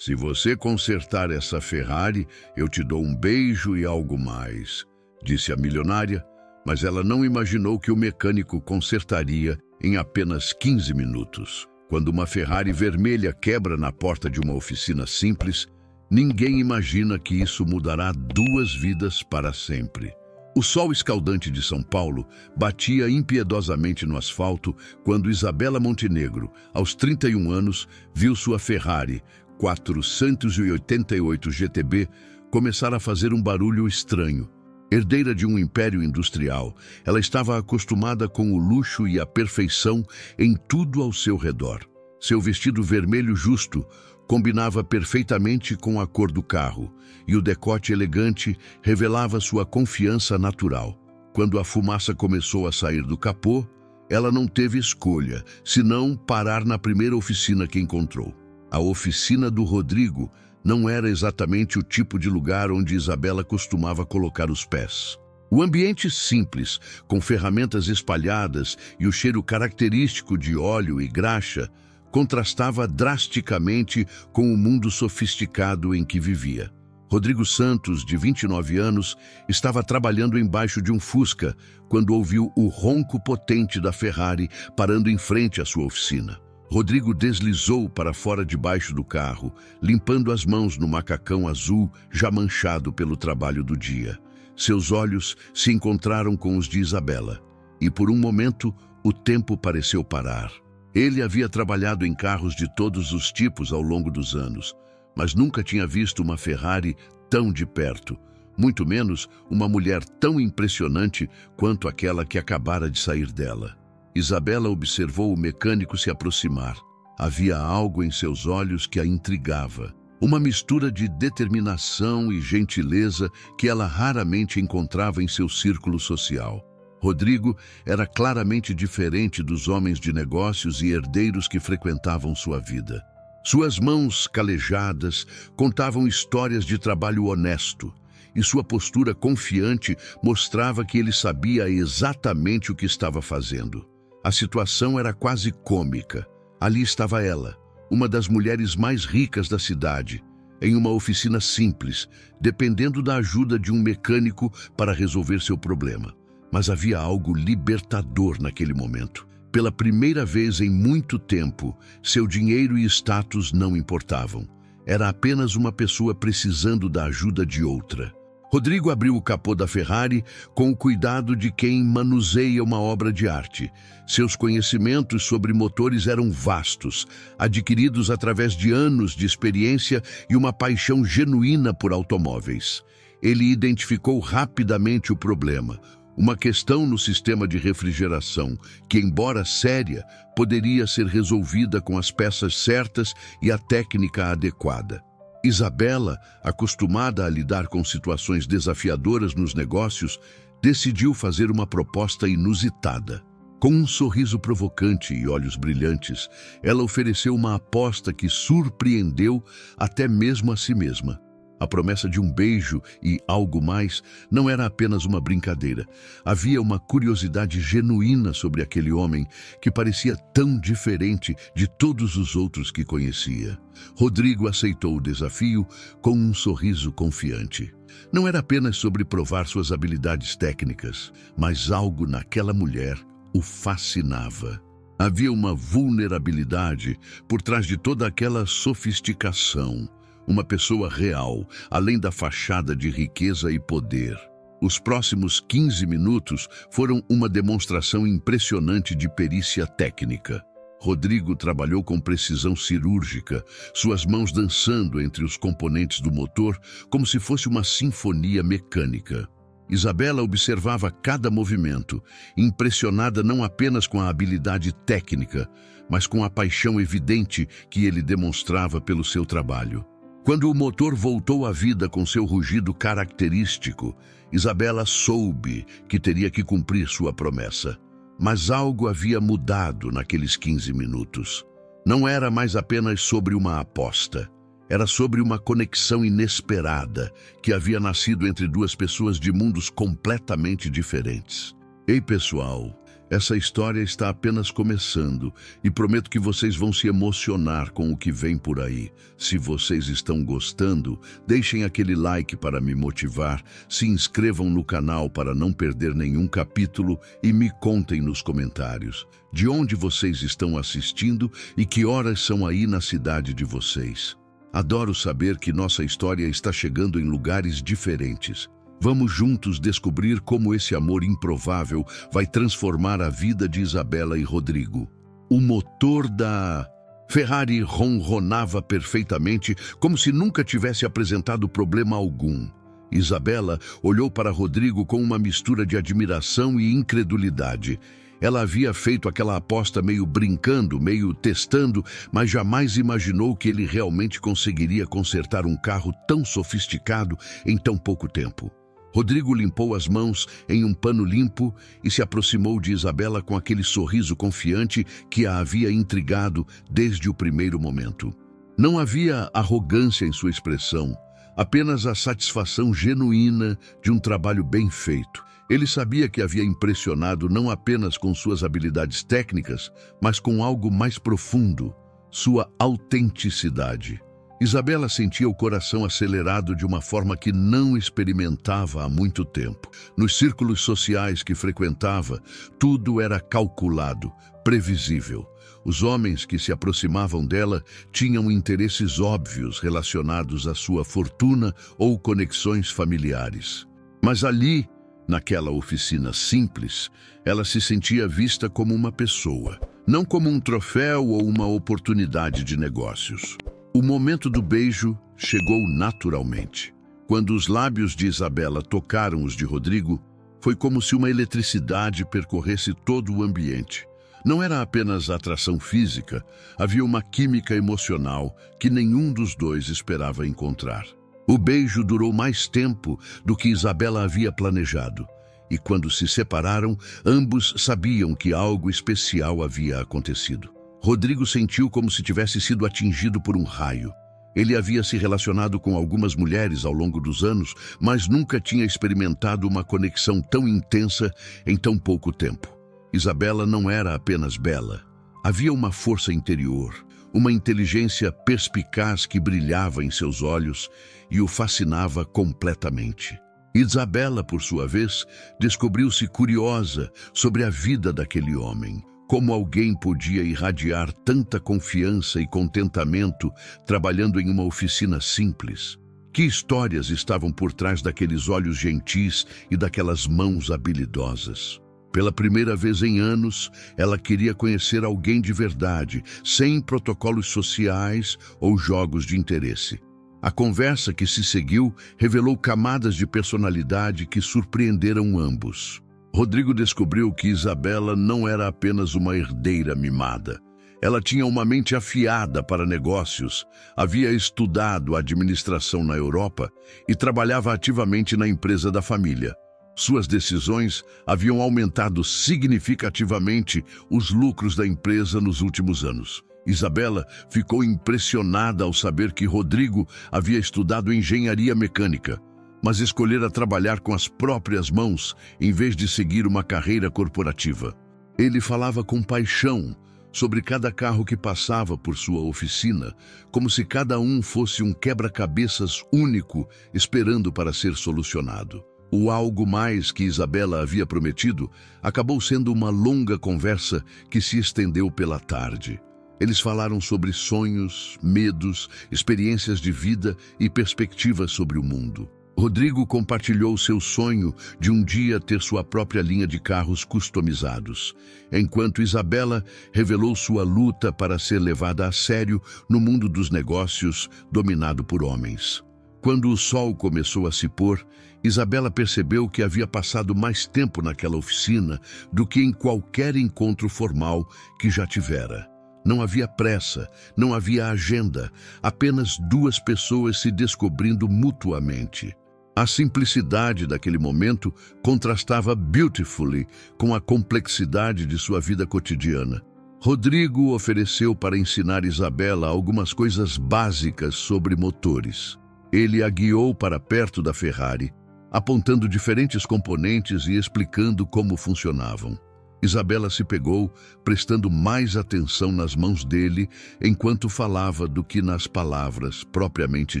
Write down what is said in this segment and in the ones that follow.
Se você consertar essa Ferrari, eu te dou um beijo e algo mais, disse a milionária, mas ela não imaginou que o mecânico consertaria em apenas 15 minutos. Quando uma Ferrari vermelha quebra na porta de uma oficina simples, ninguém imagina que isso mudará 2 vidas para sempre. O sol escaldante de São Paulo batia impiedosamente no asfalto quando Isabela Montenegro, aos 31 anos, viu sua Ferrari 488 GTB começar a fazer um barulho estranho. Herdeira de um império industrial, ela estava acostumada com o luxo e a perfeição em tudo ao seu redor. Seu vestido vermelho justo combinava perfeitamente com a cor do carro, e o decote elegante revelava sua confiança natural. Quando a fumaça começou a sair do capô, ela não teve escolha, senão parar na primeira oficina que encontrou. A oficina do Rodrigo não era exatamente o tipo de lugar onde Isabela costumava colocar os pés. O ambiente simples, com ferramentas espalhadas e o cheiro característico de óleo e graxa, contrastava drasticamente com o mundo sofisticado em que vivia. Rodrigo Santos, de 29 anos, estava trabalhando embaixo de um Fusca quando ouviu o ronco potente da Ferrari parando em frente à sua oficina. Rodrigo deslizou para fora debaixo do carro, limpando as mãos no macacão azul já manchado pelo trabalho do dia. Seus olhos se encontraram com os de Isabela, e por um momento o tempo pareceu parar. Ele havia trabalhado em carros de todos os tipos ao longo dos anos, mas nunca tinha visto uma Ferrari tão de perto, muito menos uma mulher tão impressionante quanto aquela que acabara de sair dela. Isabela observou o mecânico se aproximar. Havia algo em seus olhos que a intrigava, uma mistura de determinação e gentileza que ela raramente encontrava em seu círculo social. Rodrigo era claramente diferente dos homens de negócios e herdeiros que frequentavam sua vida. Suas mãos calejadas contavam histórias de trabalho honesto, e sua postura confiante mostrava que ele sabia exatamente o que estava fazendo. A situação era quase cômica. Ali estava ela, uma das mulheres mais ricas da cidade, em uma oficina simples, dependendo da ajuda de um mecânico para resolver seu problema. Mas havia algo libertador naquele momento. Pela primeira vez em muito tempo, seu dinheiro e status não importavam. Era apenas uma pessoa precisando da ajuda de outra. Rodrigo abriu o capô da Ferrari com o cuidado de quem manuseia uma obra de arte. Seus conhecimentos sobre motores eram vastos, adquiridos através de anos de experiência e uma paixão genuína por automóveis. Ele identificou rapidamente o problema, uma questão no sistema de refrigeração que, embora séria, poderia ser resolvida com as peças certas e a técnica adequada. Isabela, acostumada a lidar com situações desafiadoras nos negócios, decidiu fazer uma proposta inusitada. Com um sorriso provocante e olhos brilhantes, ela ofereceu uma aposta que surpreendeu até mesmo a si mesma. A promessa de um beijo e algo mais não era apenas uma brincadeira. Havia uma curiosidade genuína sobre aquele homem que parecia tão diferente de todos os outros que conhecia. Rodrigo aceitou o desafio com um sorriso confiante. Não era apenas sobre provar suas habilidades técnicas, mas algo naquela mulher o fascinava. Havia uma vulnerabilidade por trás de toda aquela sofisticação. Uma pessoa real, além da fachada de riqueza e poder. Os próximos 15 minutos foram uma demonstração impressionante de perícia técnica. Rodrigo trabalhou com precisão cirúrgica, suas mãos dançando entre os componentes do motor como se fosse uma sinfonia mecânica. Isabela observava cada movimento, impressionada não apenas com a habilidade técnica, mas com a paixão evidente que ele demonstrava pelo seu trabalho. Quando o motor voltou à vida com seu rugido característico, Isabela soube que teria que cumprir sua promessa. Mas algo havia mudado naqueles 15 minutos. Não era mais apenas sobre uma aposta. Era sobre uma conexão inesperada que havia nascido entre duas pessoas de mundos completamente diferentes. Ei, pessoal, Essa história está apenas começando e prometo que vocês vão se emocionar com o que vem por aí. Se vocês estão gostando, deixem aquele like para me motivar, se inscrevam no canal para não perder nenhum capítulo e me contem nos comentários de onde vocês estão assistindo e que horas são aí na cidade de vocês. Adoro saber que nossa história está chegando em lugares diferentes. Vamos juntos descobrir como esse amor improvável vai transformar a vida de Isabela e Rodrigo. O motor da Ferrari ronronava perfeitamente, como se nunca tivesse apresentado problema algum. Isabela olhou para Rodrigo com uma mistura de admiração e incredulidade. Ela havia feito aquela aposta meio brincando, meio testando, mas jamais imaginou que ele realmente conseguiria consertar um carro tão sofisticado em tão pouco tempo. Rodrigo limpou as mãos em um pano limpo e se aproximou de Isabela com aquele sorriso confiante que a havia intrigado desde o primeiro momento. Não havia arrogância em sua expressão, apenas a satisfação genuína de um trabalho bem feito. Ele sabia que havia impressionado não apenas com suas habilidades técnicas, mas com algo mais profundo, sua autenticidade. Isabela sentia o coração acelerado de uma forma que não experimentava há muito tempo. Nos círculos sociais que frequentava, tudo era calculado, previsível. Os homens que se aproximavam dela tinham interesses óbvios relacionados à sua fortuna ou conexões familiares. Mas ali, naquela oficina simples, ela se sentia vista como uma pessoa, não como um troféu ou uma oportunidade de negócios. O momento do beijo chegou naturalmente. Quando os lábios de Isabela tocaram os de Rodrigo, foi como se uma eletricidade percorresse todo o ambiente. Não era apenas atração física, havia uma química emocional que nenhum dos dois esperava encontrar. O beijo durou mais tempo do que Isabela havia planejado, e quando se separaram, ambos sabiam que algo especial havia acontecido. Rodrigo sentiu como se tivesse sido atingido por um raio. Ele havia se relacionado com algumas mulheres ao longo dos anos, mas nunca tinha experimentado uma conexão tão intensa em tão pouco tempo. Isabela não era apenas bela. Havia uma força interior, uma inteligência perspicaz que brilhava em seus olhos e o fascinava completamente. Isabela, por sua vez, descobriu-se curiosa sobre a vida daquele homem. Como alguém podia irradiar tanta confiança e contentamento trabalhando em uma oficina simples? Que histórias estavam por trás daqueles olhos gentis e daquelas mãos habilidosas? Pela primeira vez em anos, ela queria conhecer alguém de verdade, sem protocolos sociais ou jogos de interesse. A conversa que se seguiu revelou camadas de personalidade que surpreenderam ambos. Rodrigo descobriu que Isabela não era apenas uma herdeira mimada. Ela tinha uma mente afiada para negócios, havia estudado administração na Europa e trabalhava ativamente na empresa da família. Suas decisões haviam aumentado significativamente os lucros da empresa nos últimos anos. Isabela ficou impressionada ao saber que Rodrigo havia estudado engenharia mecânica, mas escolhera trabalhar com as próprias mãos em vez de seguir uma carreira corporativa. Ele falava com paixão sobre cada carro que passava por sua oficina, como se cada um fosse um quebra-cabeças único esperando para ser solucionado. O algo mais que Isabela havia prometido acabou sendo uma longa conversa que se estendeu pela tarde. Eles falaram sobre sonhos, medos, experiências de vida e perspectivas sobre o mundo. Rodrigo compartilhou seu sonho de um dia ter sua própria linha de carros customizados, enquanto Isabela revelou sua luta para ser levada a sério no mundo dos negócios dominado por homens. Quando o sol começou a se pôr, Isabela percebeu que havia passado mais tempo naquela oficina do que em qualquer encontro formal que já tivera. Não havia pressa, não havia agenda, apenas duas pessoas se descobrindo mutuamente. A simplicidade daquele momento contrastava beautifully com a complexidade de sua vida cotidiana. Rodrigo ofereceu para ensinar Isabela algumas coisas básicas sobre motores. Ele a guiou para perto da Ferrari, apontando diferentes componentes e explicando como funcionavam. Isabela se pegou, prestando mais atenção nas mãos dele enquanto falava do que nas palavras propriamente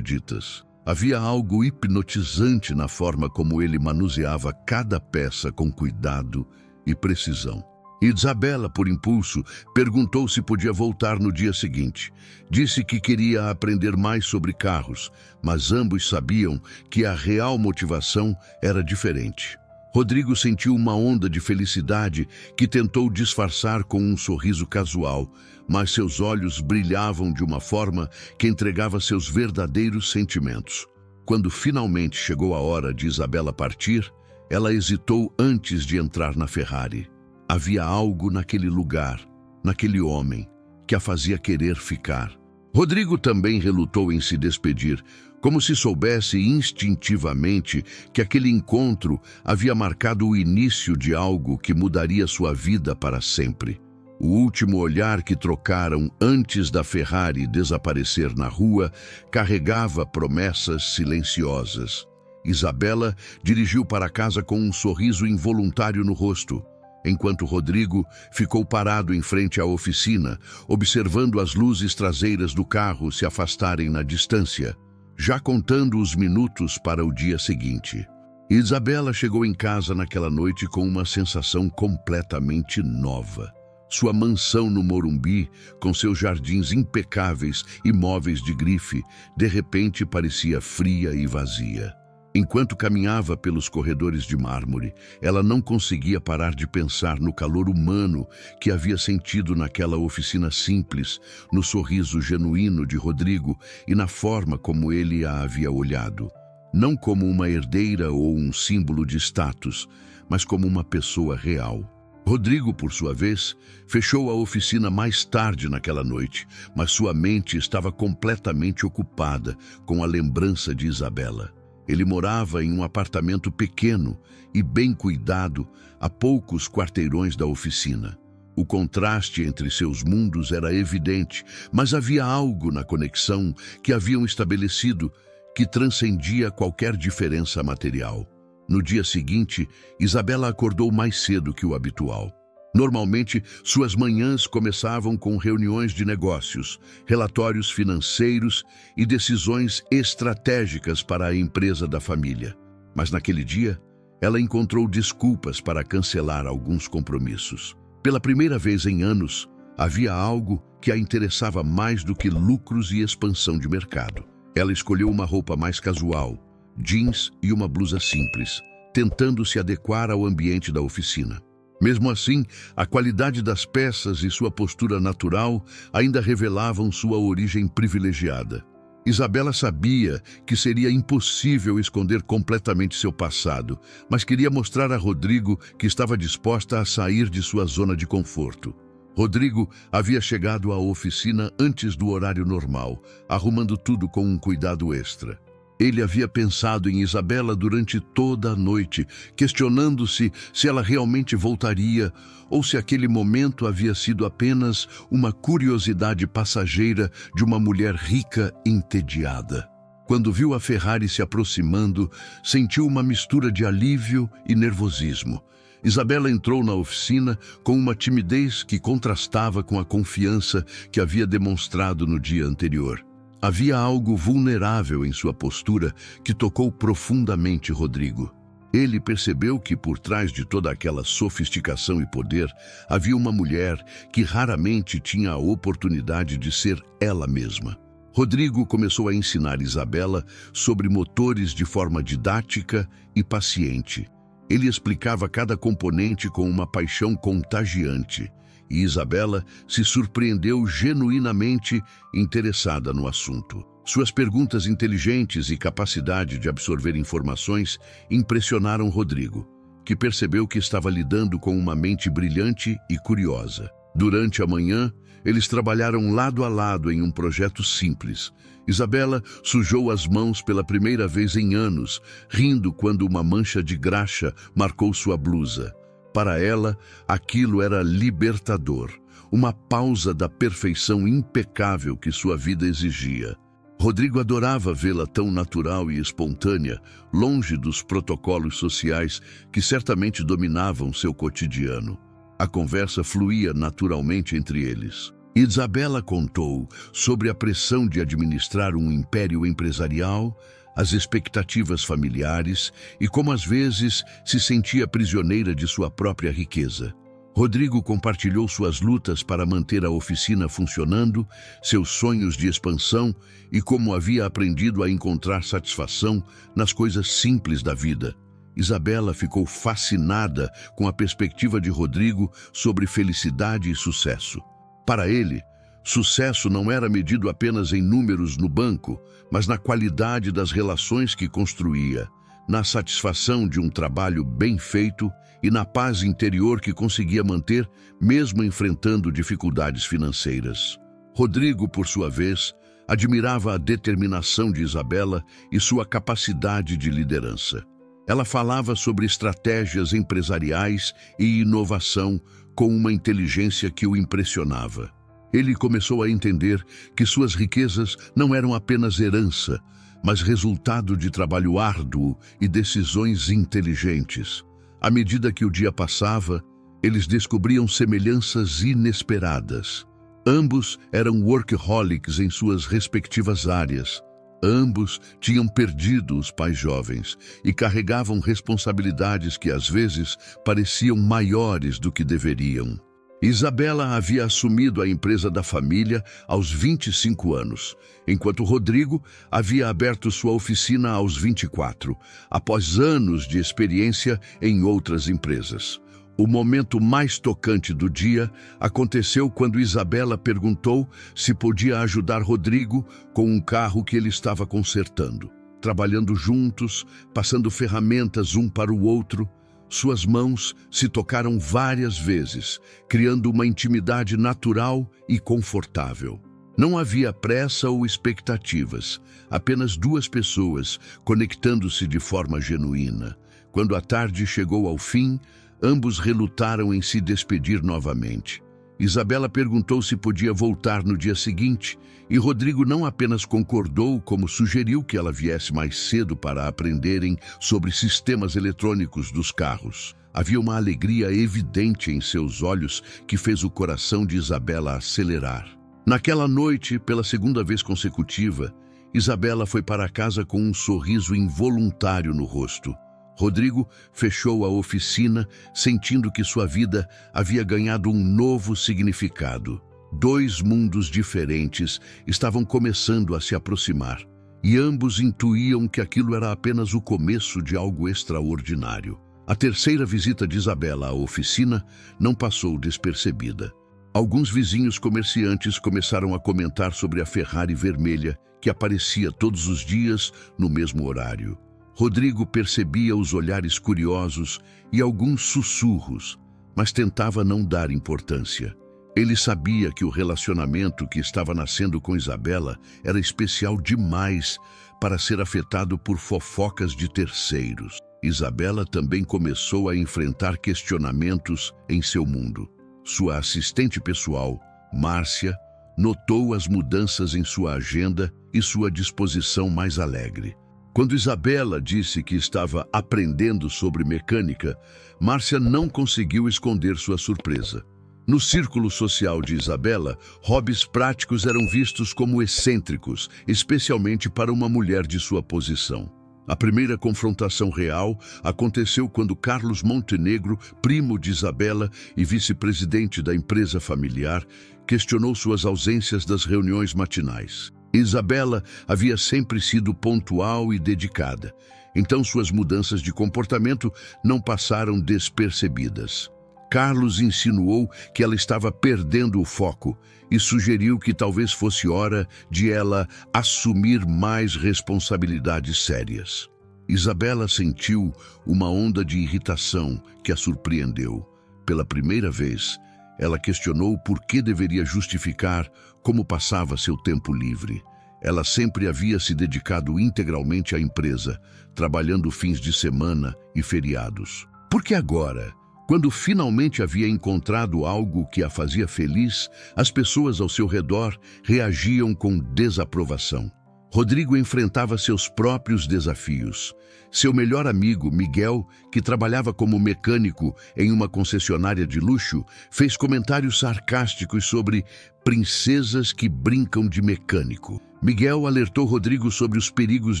ditas. Havia algo hipnotizante na forma como ele manuseava cada peça com cuidado e precisão. Isabela, por impulso, perguntou se podia voltar no dia seguinte. Disse que queria aprender mais sobre carros, mas ambos sabiam que a real motivação era diferente. Rodrigo sentiu uma onda de felicidade que tentou disfarçar com um sorriso casual, mas seus olhos brilhavam de uma forma que entregava seus verdadeiros sentimentos. Quando finalmente chegou a hora de Isabela partir, ela hesitou antes de entrar na Ferrari. Havia algo naquele lugar, naquele homem, que a fazia querer ficar. Rodrigo também relutou em se despedir, como se soubesse instintivamente que aquele encontro havia marcado o início de algo que mudaria sua vida para sempre. O último olhar que trocaram antes da Ferrari desaparecer na rua carregava promessas silenciosas. Isabela dirigiu para casa com um sorriso involuntário no rosto, enquanto Rodrigo ficou parado em frente à oficina, observando as luzes traseiras do carro se afastarem na distância, já contando os minutos para o dia seguinte. Isabela chegou em casa naquela noite com uma sensação completamente nova. Sua mansão no Morumbi, com seus jardins impecáveis e móveis de grife, de repente parecia fria e vazia. Enquanto caminhava pelos corredores de mármore, ela não conseguia parar de pensar no calor humano que havia sentido naquela oficina simples, no sorriso genuíno de Rodrigo e na forma como ele a havia olhado. Não como uma herdeira ou um símbolo de status, mas como uma pessoa real. Rodrigo, por sua vez, fechou a oficina mais tarde naquela noite, mas sua mente estava completamente ocupada com a lembrança de Isabela. Ele morava em um apartamento pequeno e bem cuidado, a poucos quarteirões da oficina. O contraste entre seus mundos era evidente, mas havia algo na conexão que haviam estabelecido que transcendia qualquer diferença material. No dia seguinte, Isabela acordou mais cedo que o habitual. Normalmente, suas manhãs começavam com reuniões de negócios, relatórios financeiros e decisões estratégicas para a empresa da família. Mas naquele dia, ela encontrou desculpas para cancelar alguns compromissos. Pela primeira vez em anos, havia algo que a interessava mais do que lucros e expansão de mercado. Ela escolheu uma roupa mais casual, jeans e uma blusa simples, tentando se adequar ao ambiente da oficina. Mesmo assim, a qualidade das peças e sua postura natural ainda revelavam sua origem privilegiada. Isabela sabia que seria impossível esconder completamente seu passado, mas queria mostrar a Rodrigo que estava disposta a sair de sua zona de conforto. Rodrigo havia chegado à oficina antes do horário normal, arrumando tudo com um cuidado extra. Ele havia pensado em Isabela durante toda a noite, questionando-se se ela realmente voltaria ou se aquele momento havia sido apenas uma curiosidade passageira de uma mulher rica e entediada. Quando viu a Ferrari se aproximando, sentiu uma mistura de alívio e nervosismo. Isabela entrou na oficina com uma timidez que contrastava com a confiança que havia demonstrado no dia anterior. Havia algo vulnerável em sua postura que tocou profundamente Rodrigo. Ele percebeu que por trás de toda aquela sofisticação e poder havia uma mulher que raramente tinha a oportunidade de ser ela mesma. Rodrigo começou a ensinar Isabela sobre motores de forma didática e paciente. Ele explicava cada componente com uma paixão contagiante. E Isabela se surpreendeu genuinamente interessada no assunto. Suas perguntas inteligentes e capacidade de absorver informações impressionaram Rodrigo, que percebeu que estava lidando com uma mente brilhante e curiosa. Durante a manhã, eles trabalharam lado a lado em um projeto simples. Isabela sujou as mãos pela primeira vez em anos, rindo quando uma mancha de graxa marcou sua blusa. Para ela, aquilo era libertador, uma pausa da perfeição impecável que sua vida exigia. Rodrigo adorava vê-la tão natural e espontânea, longe dos protocolos sociais que certamente dominavam seu cotidiano. A conversa fluía naturalmente entre eles. Isabela contou sobre a pressão de administrar um império empresarial, as expectativas familiares e como às vezes se sentia prisioneira de sua própria riqueza. Rodrigo compartilhou suas lutas para manter a oficina funcionando, seus sonhos de expansão e como havia aprendido a encontrar satisfação nas coisas simples da vida. Isabela ficou fascinada com a perspectiva de Rodrigo sobre felicidade e sucesso. Para ele, sucesso não era medido apenas em números no banco, mas na qualidade das relações que construía, na satisfação de um trabalho bem feito e na paz interior que conseguia manter, mesmo enfrentando dificuldades financeiras. Rodrigo, por sua vez, admirava a determinação de Isabela e sua capacidade de liderança. Ela falava sobre estratégias empresariais e inovação com uma inteligência que o impressionava. Ele começou a entender que suas riquezas não eram apenas herança, mas resultado de trabalho árduo e decisões inteligentes. À medida que o dia passava, eles descobriam semelhanças inesperadas. Ambos eram workaholics em suas respectivas áreas. Ambos tinham perdido os pais jovens e carregavam responsabilidades que às vezes pareciam maiores do que deveriam. Isabela havia assumido a empresa da família aos 25 anos, enquanto Rodrigo havia aberto sua oficina aos 24, após anos de experiência em outras empresas. O momento mais tocante do dia aconteceu quando Isabela perguntou se podia ajudar Rodrigo com um carro que ele estava consertando. Trabalhando juntos, passando ferramentas um para o outro, suas mãos se tocaram várias vezes, criando uma intimidade natural e confortável. Não havia pressa ou expectativas, apenas duas pessoas conectando-se de forma genuína. Quando a tarde chegou ao fim, ambos relutaram em se despedir novamente. Isabela perguntou se podia voltar no dia seguinte, e Rodrigo não apenas concordou, como sugeriu que ela viesse mais cedo para aprenderem sobre sistemas eletrônicos dos carros. Havia uma alegria evidente em seus olhos que fez o coração de Isabela acelerar. Naquela noite, pela segunda vez consecutiva, Isabela foi para casa com um sorriso involuntário no rosto. Rodrigo fechou a oficina, sentindo que sua vida havia ganhado um novo significado. Dois mundos diferentes estavam começando a se aproximar, e ambos intuíam que aquilo era apenas o começo de algo extraordinário. A terceira visita de Isabela à oficina não passou despercebida. Alguns vizinhos comerciantes começaram a comentar sobre a Ferrari vermelha, que aparecia todos os dias no mesmo horário. Rodrigo percebia os olhares curiosos e alguns sussurros, mas tentava não dar importância. Ele sabia que o relacionamento que estava nascendo com Isabela era especial demais para ser afetado por fofocas de terceiros. Isabela também começou a enfrentar questionamentos em seu mundo. Sua assistente pessoal, Márcia, notou as mudanças em sua agenda e sua disposição mais alegre. Quando Isabela disse que estava aprendendo sobre mecânica, Márcia não conseguiu esconder sua surpresa. No círculo social de Isabela, hobbies práticos eram vistos como excêntricos, especialmente para uma mulher de sua posição. A primeira confrontação real aconteceu quando Carlos Montenegro, primo de Isabela e vice-presidente da empresa familiar, questionou suas ausências das reuniões matinais. Isabela havia sempre sido pontual e dedicada, então suas mudanças de comportamento não passaram despercebidas. Carlos insinuou que ela estava perdendo o foco e sugeriu que talvez fosse hora de ela assumir mais responsabilidades sérias. Isabela sentiu uma onda de irritação que a surpreendeu. Pela primeira vez, ela questionou por que deveria justificar como passava seu tempo livre. Ela sempre havia se dedicado integralmente à empresa, trabalhando fins de semana e feriados. Por que agora, quando finalmente havia encontrado algo que a fazia feliz, as pessoas ao seu redor reagiam com desaprovação? Rodrigo enfrentava seus próprios desafios. Seu melhor amigo, Miguel, que trabalhava como mecânico em uma concessionária de luxo, fez comentários sarcásticos sobre princesas que brincam de mecânico. Miguel alertou Rodrigo sobre os perigos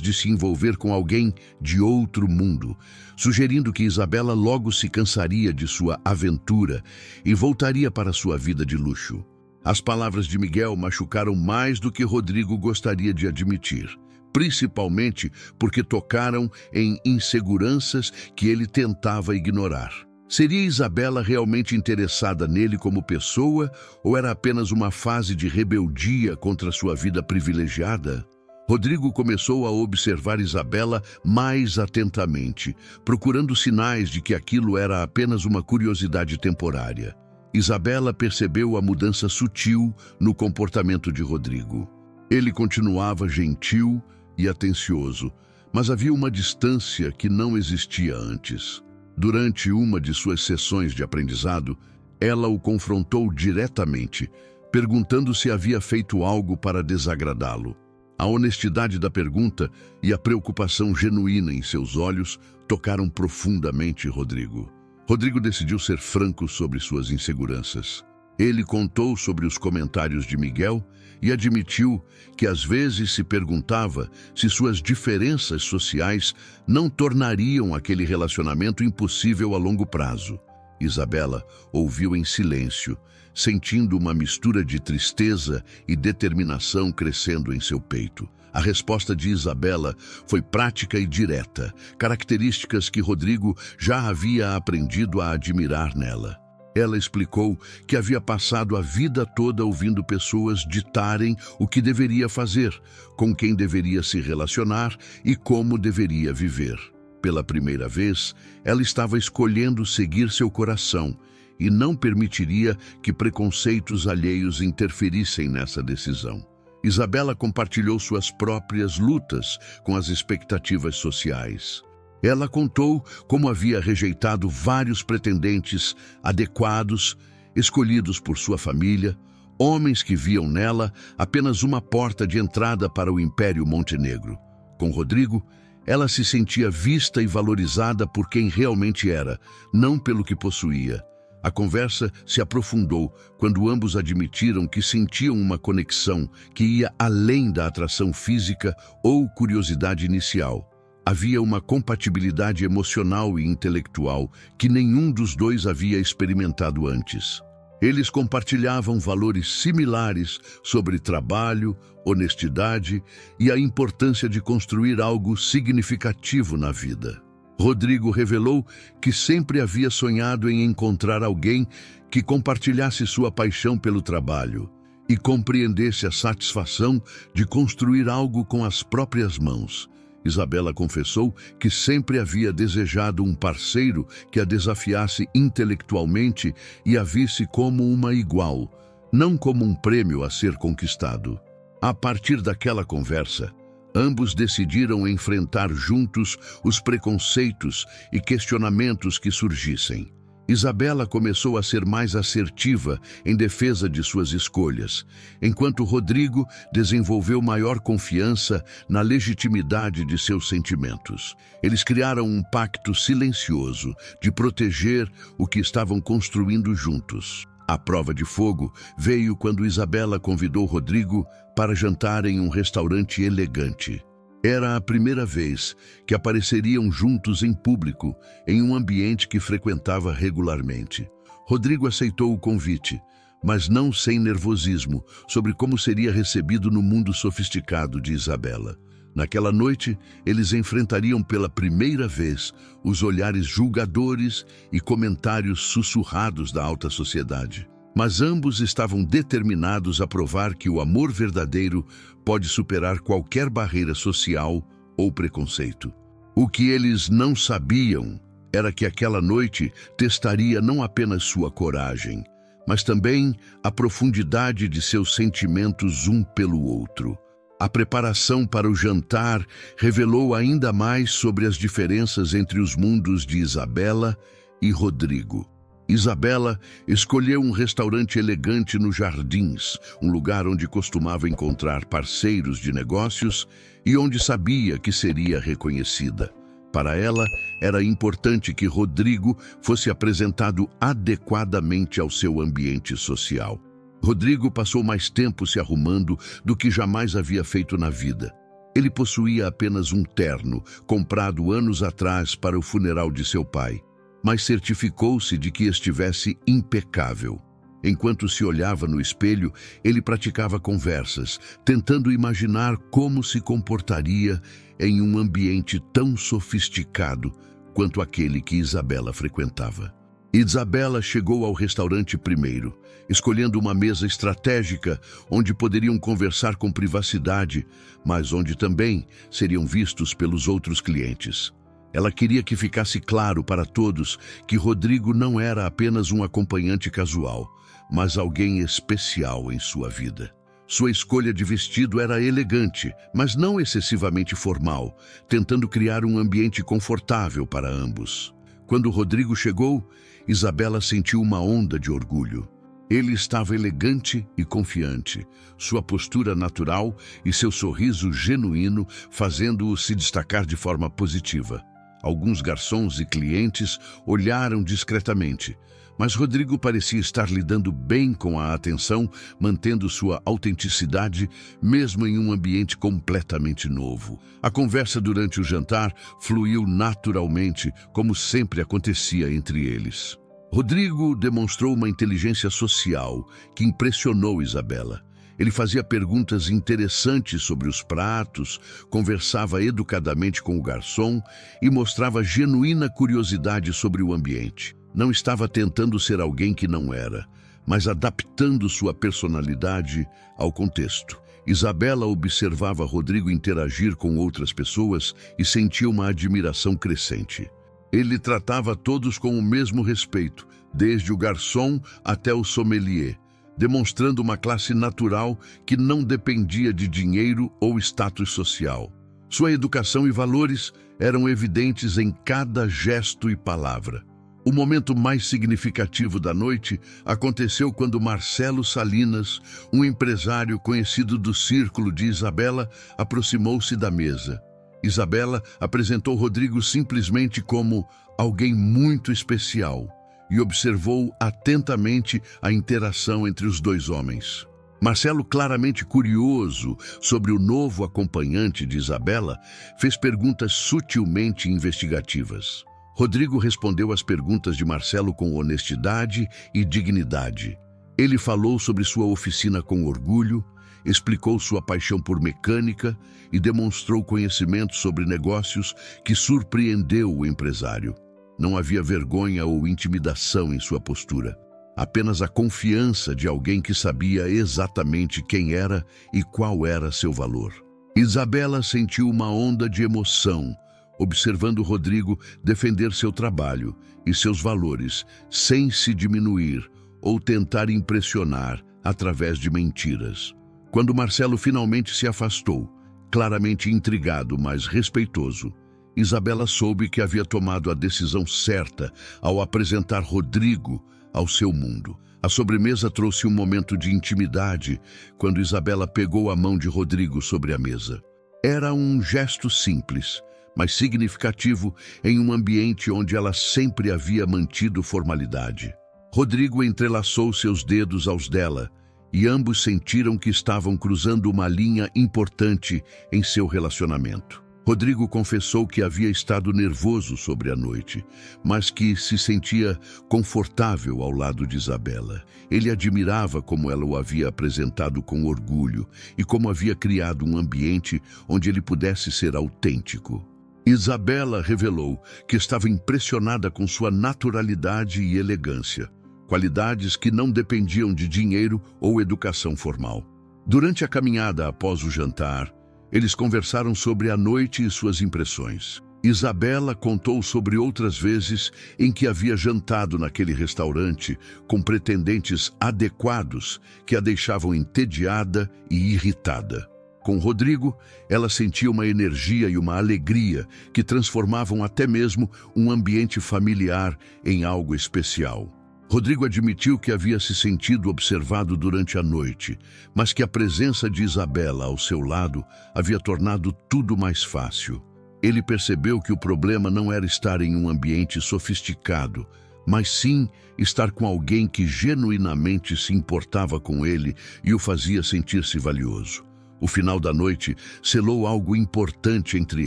de se envolver com alguém de outro mundo, sugerindo que Isabela logo se cansaria de sua aventura e voltaria para sua vida de luxo. As palavras de Miguel machucaram mais do que Rodrigo gostaria de admitir, principalmente porque tocaram em inseguranças que ele tentava ignorar. Seria Isabela realmente interessada nele como pessoa ou era apenas uma fase de rebeldia contra sua vida privilegiada? Rodrigo começou a observar Isabela mais atentamente, procurando sinais de que aquilo era apenas uma curiosidade temporária. Isabela percebeu a mudança sutil no comportamento de Rodrigo. Ele continuava gentil e atencioso, mas havia uma distância que não existia antes. Durante uma de suas sessões de aprendizado, ela o confrontou diretamente, perguntando se havia feito algo para desagradá-lo. A honestidade da pergunta e a preocupação genuína em seus olhos tocaram profundamente Rodrigo. Rodrigo decidiu ser franco sobre suas inseguranças. Ele contou sobre os comentários de Miguel e admitiu que às vezes se perguntava se suas diferenças sociais não tornariam aquele relacionamento impossível a longo prazo. Isabela ouviu em silêncio, sentindo uma mistura de tristeza e determinação crescendo em seu peito. A resposta de Isabela foi prática e direta, características que Rodrigo já havia aprendido a admirar nela. Ela explicou que havia passado a vida toda ouvindo pessoas ditarem o que deveria fazer, com quem deveria se relacionar e como deveria viver. Pela primeira vez, ela estava escolhendo seguir seu coração e não permitiria que preconceitos alheios interferissem nessa decisão. Isabela compartilhou suas próprias lutas com as expectativas sociais. Ela contou como havia rejeitado vários pretendentes adequados, escolhidos por sua família, homens que viam nela apenas uma porta de entrada para o Império Montenegro. Com Rodrigo, ela se sentia vista e valorizada por quem realmente era, não pelo que possuía. A conversa se aprofundou quando ambos admitiram que sentiam uma conexão que ia além da atração física ou curiosidade inicial. Havia uma compatibilidade emocional e intelectual que nenhum dos dois havia experimentado antes. Eles compartilhavam valores similares sobre trabalho, honestidade e a importância de construir algo significativo na vida. Rodrigo revelou que sempre havia sonhado em encontrar alguém que compartilhasse sua paixão pelo trabalho e compreendesse a satisfação de construir algo com as próprias mãos. Isabela confessou que sempre havia desejado um parceiro que a desafiasse intelectualmente e a visse como uma igual, não como um prêmio a ser conquistado. A partir daquela conversa, ambos decidiram enfrentar juntos os preconceitos e questionamentos que surgissem. Isabela começou a ser mais assertiva em defesa de suas escolhas, enquanto Rodrigo desenvolveu maior confiança na legitimidade de seus sentimentos. Eles criaram um pacto silencioso de proteger o que estavam construindo juntos. A prova de fogo veio quando Isabela convidou Rodrigo para jantar em um restaurante elegante. Era a primeira vez que apareceriam juntos em público, em um ambiente que frequentava regularmente. Rodrigo aceitou o convite, mas não sem nervosismo, sobre como seria recebido no mundo sofisticado de Isabela. Naquela noite, eles enfrentariam pela primeira vez os olhares julgadores e comentários sussurrados da alta sociedade. Mas ambos estavam determinados a provar que o amor verdadeiro pode superar qualquer barreira social ou preconceito. O que eles não sabiam era que aquela noite testaria não apenas sua coragem, mas também a profundidade de seus sentimentos um pelo outro. A preparação para o jantar revelou ainda mais sobre as diferenças entre os mundos de Isabela e Rodrigo. Isabela escolheu um restaurante elegante nos Jardins, um lugar onde costumava encontrar parceiros de negócios e onde sabia que seria reconhecida. Para ela, era importante que Rodrigo fosse apresentado adequadamente ao seu ambiente social. Rodrigo passou mais tempo se arrumando do que jamais havia feito na vida. Ele possuía apenas um terno, comprado anos atrás para o funeral de seu pai, mas certificou-se de que estivesse impecável. Enquanto se olhava no espelho, ele praticava conversas, tentando imaginar como se comportaria em um ambiente tão sofisticado quanto aquele que Isabela frequentava. Isabela chegou ao restaurante primeiro, escolhendo uma mesa estratégica onde poderiam conversar com privacidade, mas onde também seriam vistos pelos outros clientes. Ela queria que ficasse claro para todos que Rodrigo não era apenas um acompanhante casual, mas alguém especial em sua vida. Sua escolha de vestido era elegante, mas não excessivamente formal, tentando criar um ambiente confortável para ambos. Quando Rodrigo chegou, Isabela sentiu uma onda de orgulho. Ele estava elegante e confiante, sua postura natural e seu sorriso genuíno fazendo-o se destacar de forma positiva. Alguns garçons e clientes olharam discretamente, mas Rodrigo parecia estar lidando bem com a atenção, mantendo sua autenticidade, mesmo em um ambiente completamente novo. A conversa durante o jantar fluiu naturalmente, como sempre acontecia entre eles. Rodrigo demonstrou uma inteligência social que impressionou Isabela. Ele fazia perguntas interessantes sobre os pratos, conversava educadamente com o garçom e mostrava genuína curiosidade sobre o ambiente. Não estava tentando ser alguém que não era, mas adaptando sua personalidade ao contexto. Isabela observava Rodrigo interagir com outras pessoas e sentia uma admiração crescente. Ele tratava todos com o mesmo respeito, desde o garçom até o sommelier, demonstrando uma classe natural que não dependia de dinheiro ou status social. Sua educação e valores eram evidentes em cada gesto e palavra. O momento mais significativo da noite aconteceu quando Marcelo Salinas, um empresário conhecido do círculo de Isabela, aproximou-se da mesa. Isabela apresentou Rodrigo simplesmente como alguém muito especial e observou atentamente a interação entre os dois homens. Marcelo, claramente curioso sobre o novo acompanhante de Isabela, fez perguntas sutilmente investigativas. Rodrigo respondeu às perguntas de Marcelo com honestidade e dignidade. Ele falou sobre sua oficina com orgulho, explicou sua paixão por mecânica e demonstrou conhecimento sobre negócios que surpreendeu o empresário. Não havia vergonha ou intimidação em sua postura, apenas a confiança de alguém que sabia exatamente quem era e qual era seu valor. Isabela sentiu uma onda de emoção, observando Rodrigo defender seu trabalho e seus valores, sem se diminuir ou tentar impressionar através de mentiras. Quando Marcelo finalmente se afastou, claramente intrigado, mas respeitoso, Isabela soube que havia tomado a decisão certa ao apresentar Rodrigo ao seu mundo. A sobremesa trouxe um momento de intimidade quando Isabela pegou a mão de Rodrigo sobre a mesa. Era um gesto simples, mas significativo em um ambiente onde ela sempre havia mantido formalidade. Rodrigo entrelaçou seus dedos aos dela e ambos sentiram que estavam cruzando uma linha importante em seu relacionamento. Rodrigo confessou que havia estado nervoso sobre a noite, mas que se sentia confortável ao lado de Isabela. Ele admirava como ela o havia apresentado com orgulho e como havia criado um ambiente onde ele pudesse ser autêntico. Isabela revelou que estava impressionada com sua naturalidade e elegância, qualidades que não dependiam de dinheiro ou educação formal. Durante a caminhada após o jantar, eles conversaram sobre a noite e suas impressões. Isabela contou sobre outras vezes em que havia jantado naquele restaurante com pretendentes adequados que a deixavam entediada e irritada. Com Rodrigo, ela sentia uma energia e uma alegria que transformavam até mesmo um ambiente familiar em algo especial. Rodrigo admitiu que havia se sentido observado durante a noite, mas que a presença de Isabela ao seu lado havia tornado tudo mais fácil. Ele percebeu que o problema não era estar em um ambiente sofisticado, mas sim estar com alguém que genuinamente se importava com ele e o fazia sentir-se valioso. O final da noite selou algo importante entre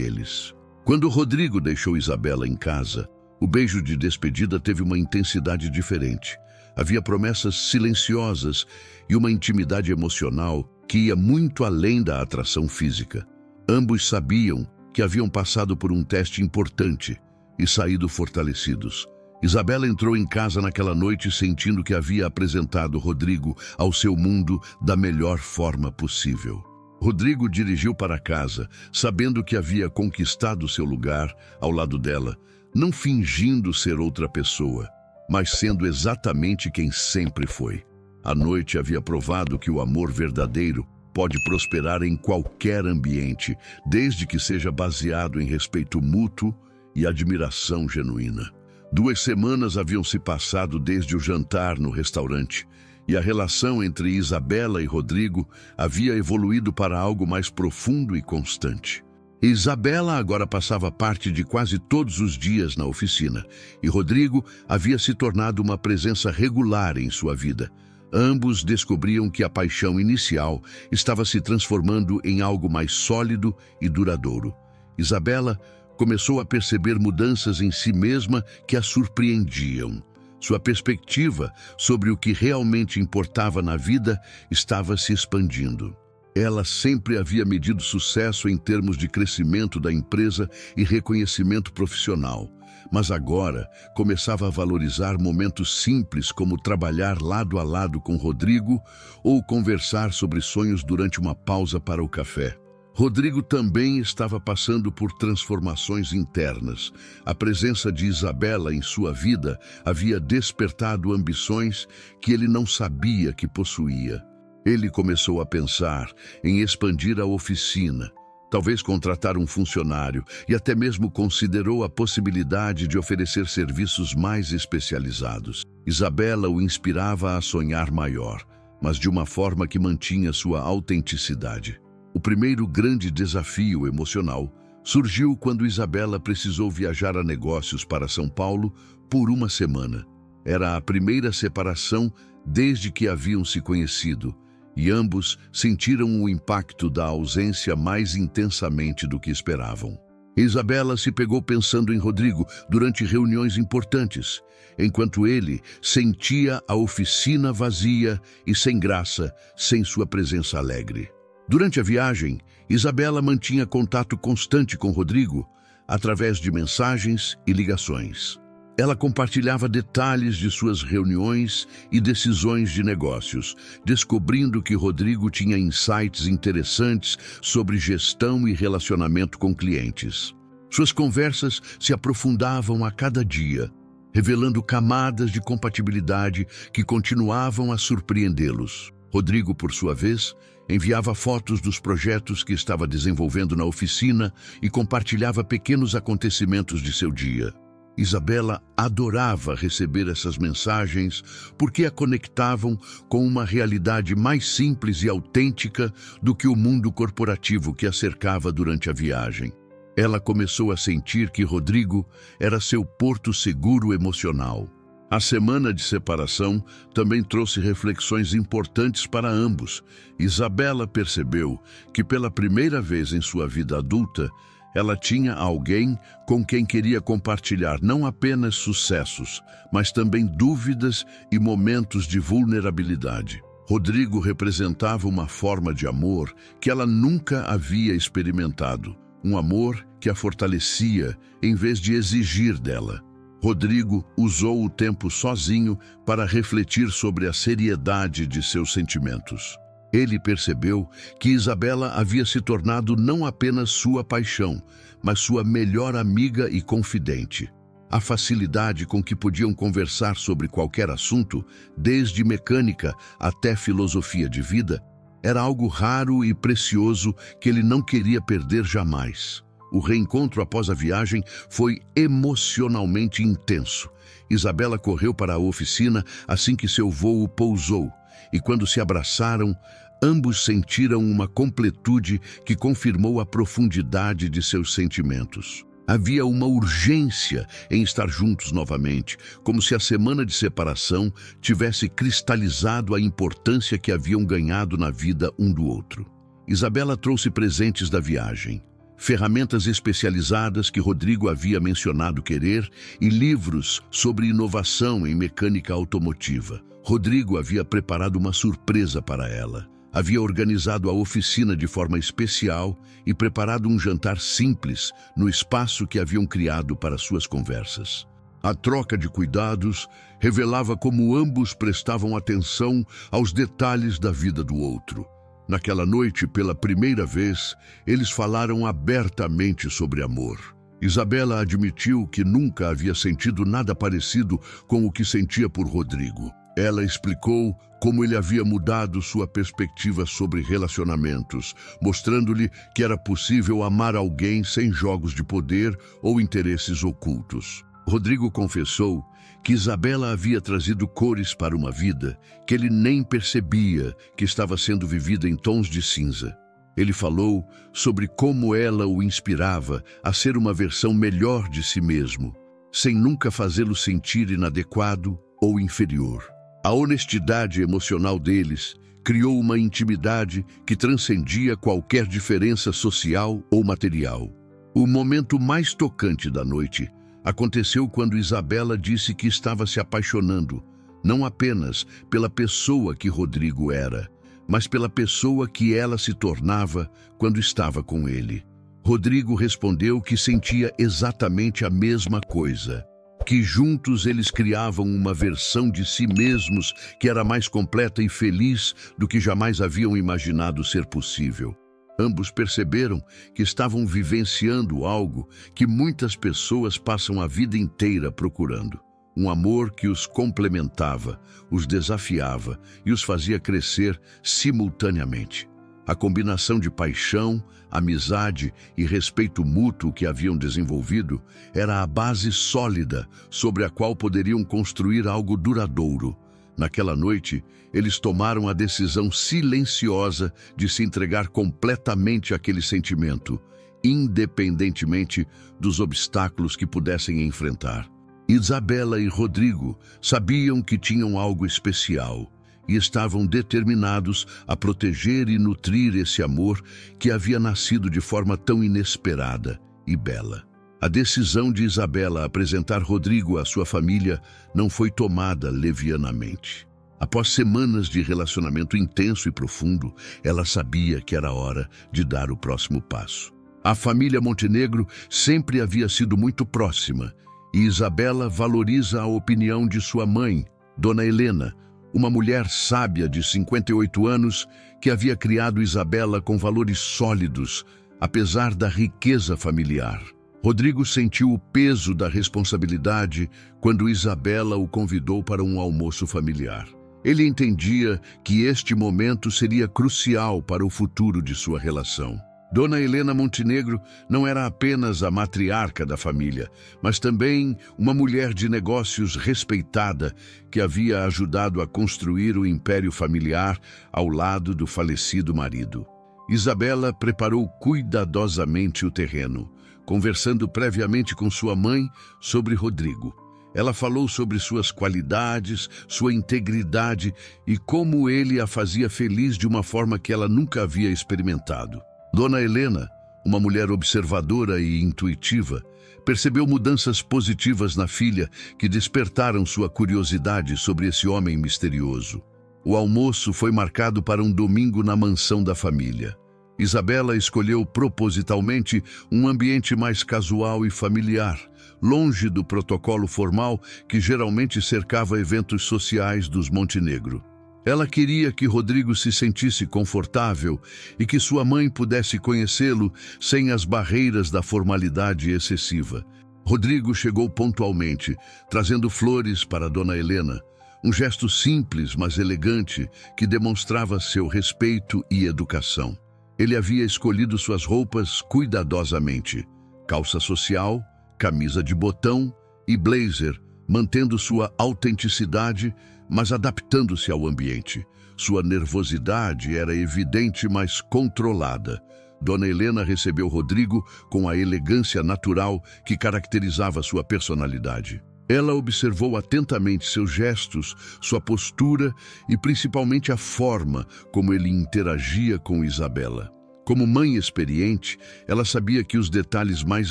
eles. Quando Rodrigo deixou Isabela em casa, o beijo de despedida teve uma intensidade diferente. Havia promessas silenciosas e uma intimidade emocional que ia muito além da atração física. Ambos sabiam que haviam passado por um teste importante e saído fortalecidos. Isabela entrou em casa naquela noite sentindo que havia apresentado Rodrigo ao seu mundo da melhor forma possível. Rodrigo dirigiu para casa, sabendo que havia conquistado seu lugar ao lado dela, não fingindo ser outra pessoa, mas sendo exatamente quem sempre foi. A noite havia provado que o amor verdadeiro pode prosperar em qualquer ambiente, desde que seja baseado em respeito mútuo e admiração genuína. 2 semanas haviam se passado desde o jantar no restaurante, e a relação entre Isabela e Rodrigo havia evoluído para algo mais profundo e constante. Isabela agora passava parte de quase todos os dias na oficina, e Rodrigo havia se tornado uma presença regular em sua vida. Ambos descobriam que a paixão inicial estava se transformando em algo mais sólido e duradouro. Isabela começou a perceber mudanças em si mesma que a surpreendiam. Sua perspectiva sobre o que realmente importava na vida estava se expandindo. Ela sempre havia medido sucesso em termos de crescimento da empresa e reconhecimento profissional, mas agora começava a valorizar momentos simples como trabalhar lado a lado com Rodrigo ou conversar sobre sonhos durante uma pausa para o café. Rodrigo também estava passando por transformações internas. A presença de Isabela em sua vida havia despertado ambições que ele não sabia que possuía. Ele começou a pensar em expandir a oficina, talvez contratar um funcionário, e até mesmo considerou a possibilidade de oferecer serviços mais especializados. Isabela o inspirava a sonhar maior, mas de uma forma que mantinha sua autenticidade. O primeiro grande desafio emocional surgiu quando Isabela precisou viajar a negócios para São Paulo por uma semana. Era a primeira separação desde que haviam se conhecido, e ambos sentiram o impacto da ausência mais intensamente do que esperavam. Isabela se pegou pensando em Rodrigo durante reuniões importantes, enquanto ele sentia a oficina vazia e sem graça, sem sua presença alegre. Durante a viagem, Isabela mantinha contato constante com Rodrigo, através de mensagens e ligações. Ela compartilhava detalhes de suas reuniões e decisões de negócios, descobrindo que Rodrigo tinha insights interessantes sobre gestão e relacionamento com clientes. Suas conversas se aprofundavam a cada dia, revelando camadas de compatibilidade que continuavam a surpreendê-los. Rodrigo, por sua vez, enviava fotos dos projetos que estava desenvolvendo na oficina e compartilhava pequenos acontecimentos de seu dia. Isabela adorava receber essas mensagens porque a conectavam com uma realidade mais simples e autêntica do que o mundo corporativo que a cercava durante a viagem. Ela começou a sentir que Rodrigo era seu porto seguro emocional. A semana de separação também trouxe reflexões importantes para ambos. Isabela percebeu que pela primeira vez em sua vida adulta, ela tinha alguém com quem queria compartilhar não apenas sucessos, mas também dúvidas e momentos de vulnerabilidade. Rodrigo representava uma forma de amor que ela nunca havia experimentado, um amor que a fortalecia em vez de exigir dela. Rodrigo usou o tempo sozinho para refletir sobre a seriedade de seus sentimentos. Ele percebeu que Isabela havia se tornado não apenas sua paixão, mas sua melhor amiga e confidente. A facilidade com que podiam conversar sobre qualquer assunto, desde mecânica até filosofia de vida, era algo raro e precioso que ele não queria perder jamais. O reencontro após a viagem foi emocionalmente intenso. Isabela correu para a oficina assim que seu voo pousou, e quando se abraçaram, ambos sentiram uma completude que confirmou a profundidade de seus sentimentos. Havia uma urgência em estar juntos novamente, como se a semana de separação tivesse cristalizado a importância que haviam ganhado na vida um do outro. Isabela trouxe presentes da viagem, ferramentas especializadas que Rodrigo havia mencionado querer e livros sobre inovação em mecânica automotiva. Rodrigo havia preparado uma surpresa para ela. Havia organizado a oficina de forma especial e preparado um jantar simples no espaço que haviam criado para suas conversas. A troca de cuidados revelava como ambos prestavam atenção aos detalhes da vida do outro. Naquela noite, pela primeira vez, eles falaram abertamente sobre amor. Isabela admitiu que nunca havia sentido nada parecido com o que sentia por Rodrigo. Ela explicou como ele havia mudado sua perspectiva sobre relacionamentos, mostrando-lhe que era possível amar alguém sem jogos de poder ou interesses ocultos. Rodrigo confessou que Isabela havia trazido cores para uma vida que ele nem percebia que estava sendo vivida em tons de cinza. Ele falou sobre como ela o inspirava a ser uma versão melhor de si mesmo, sem nunca fazê-lo sentir inadequado ou inferior. A honestidade emocional deles criou uma intimidade que transcendia qualquer diferença social ou material. O momento mais tocante da noite aconteceu quando Isabela disse que estava se apaixonando, não apenas pela pessoa que Rodrigo era, mas pela pessoa que ela se tornava quando estava com ele. Rodrigo respondeu que sentia exatamente a mesma coisa, que juntos eles criavam uma versão de si mesmos que era mais completa e feliz do que jamais haviam imaginado ser possível. Ambos perceberam que estavam vivenciando algo que muitas pessoas passam a vida inteira procurando. Um amor que os complementava, os desafiava e os fazia crescer simultaneamente. A combinação de paixão, amizade e respeito mútuo que haviam desenvolvido era a base sólida sobre a qual poderiam construir algo duradouro. Naquela noite, eles tomaram a decisão silenciosa de se entregar completamente àquele sentimento, independentemente dos obstáculos que pudessem enfrentar. Isabela e Rodrigo sabiam que tinham algo especial e estavam determinados a proteger e nutrir esse amor que havia nascido de forma tão inesperada e bela. A decisão de Isabela apresentar Rodrigo à sua família não foi tomada levianamente. Após semanas de relacionamento intenso e profundo, ela sabia que era hora de dar o próximo passo. A família Montenegro sempre havia sido muito próxima, e Isabela valoriza a opinião de sua mãe, Dona Helena, uma mulher sábia de 58 anos que havia criado Isabela com valores sólidos, apesar da riqueza familiar. Rodrigo sentiu o peso da responsabilidade quando Isabela o convidou para um almoço familiar. Ele entendia que este momento seria crucial para o futuro de sua relação. Dona Helena Montenegro não era apenas a matriarca da família, mas também uma mulher de negócios respeitada que havia ajudado a construir o império familiar ao lado do falecido marido. Isabela preparou cuidadosamente o terreno, conversando previamente com sua mãe sobre Rodrigo. Ela falou sobre suas qualidades, sua integridade e como ele a fazia feliz de uma forma que ela nunca havia experimentado. Dona Helena, uma mulher observadora e intuitiva, percebeu mudanças positivas na filha que despertaram sua curiosidade sobre esse homem misterioso. O almoço foi marcado para um domingo na mansão da família. Isabela escolheu propositalmente um ambiente mais casual e familiar, longe do protocolo formal que geralmente cercava eventos sociais dos Montenegro. Ela queria que Rodrigo se sentisse confortável e que sua mãe pudesse conhecê-lo sem as barreiras da formalidade excessiva. Rodrigo chegou pontualmente, trazendo flores para Dona Helena, um gesto simples, mas elegante, que demonstrava seu respeito e educação. Ele havia escolhido suas roupas cuidadosamente, calça social, camisa de botão e blazer, mantendo sua autenticidade, mas adaptando-se ao ambiente. Sua nervosidade era evidente, mas controlada. Dona Helena recebeu Rodrigo com a elegância natural que caracterizava sua personalidade. Ela observou atentamente seus gestos, sua postura e principalmente a forma como ele interagia com Isabela. Como mãe experiente, ela sabia que os detalhes mais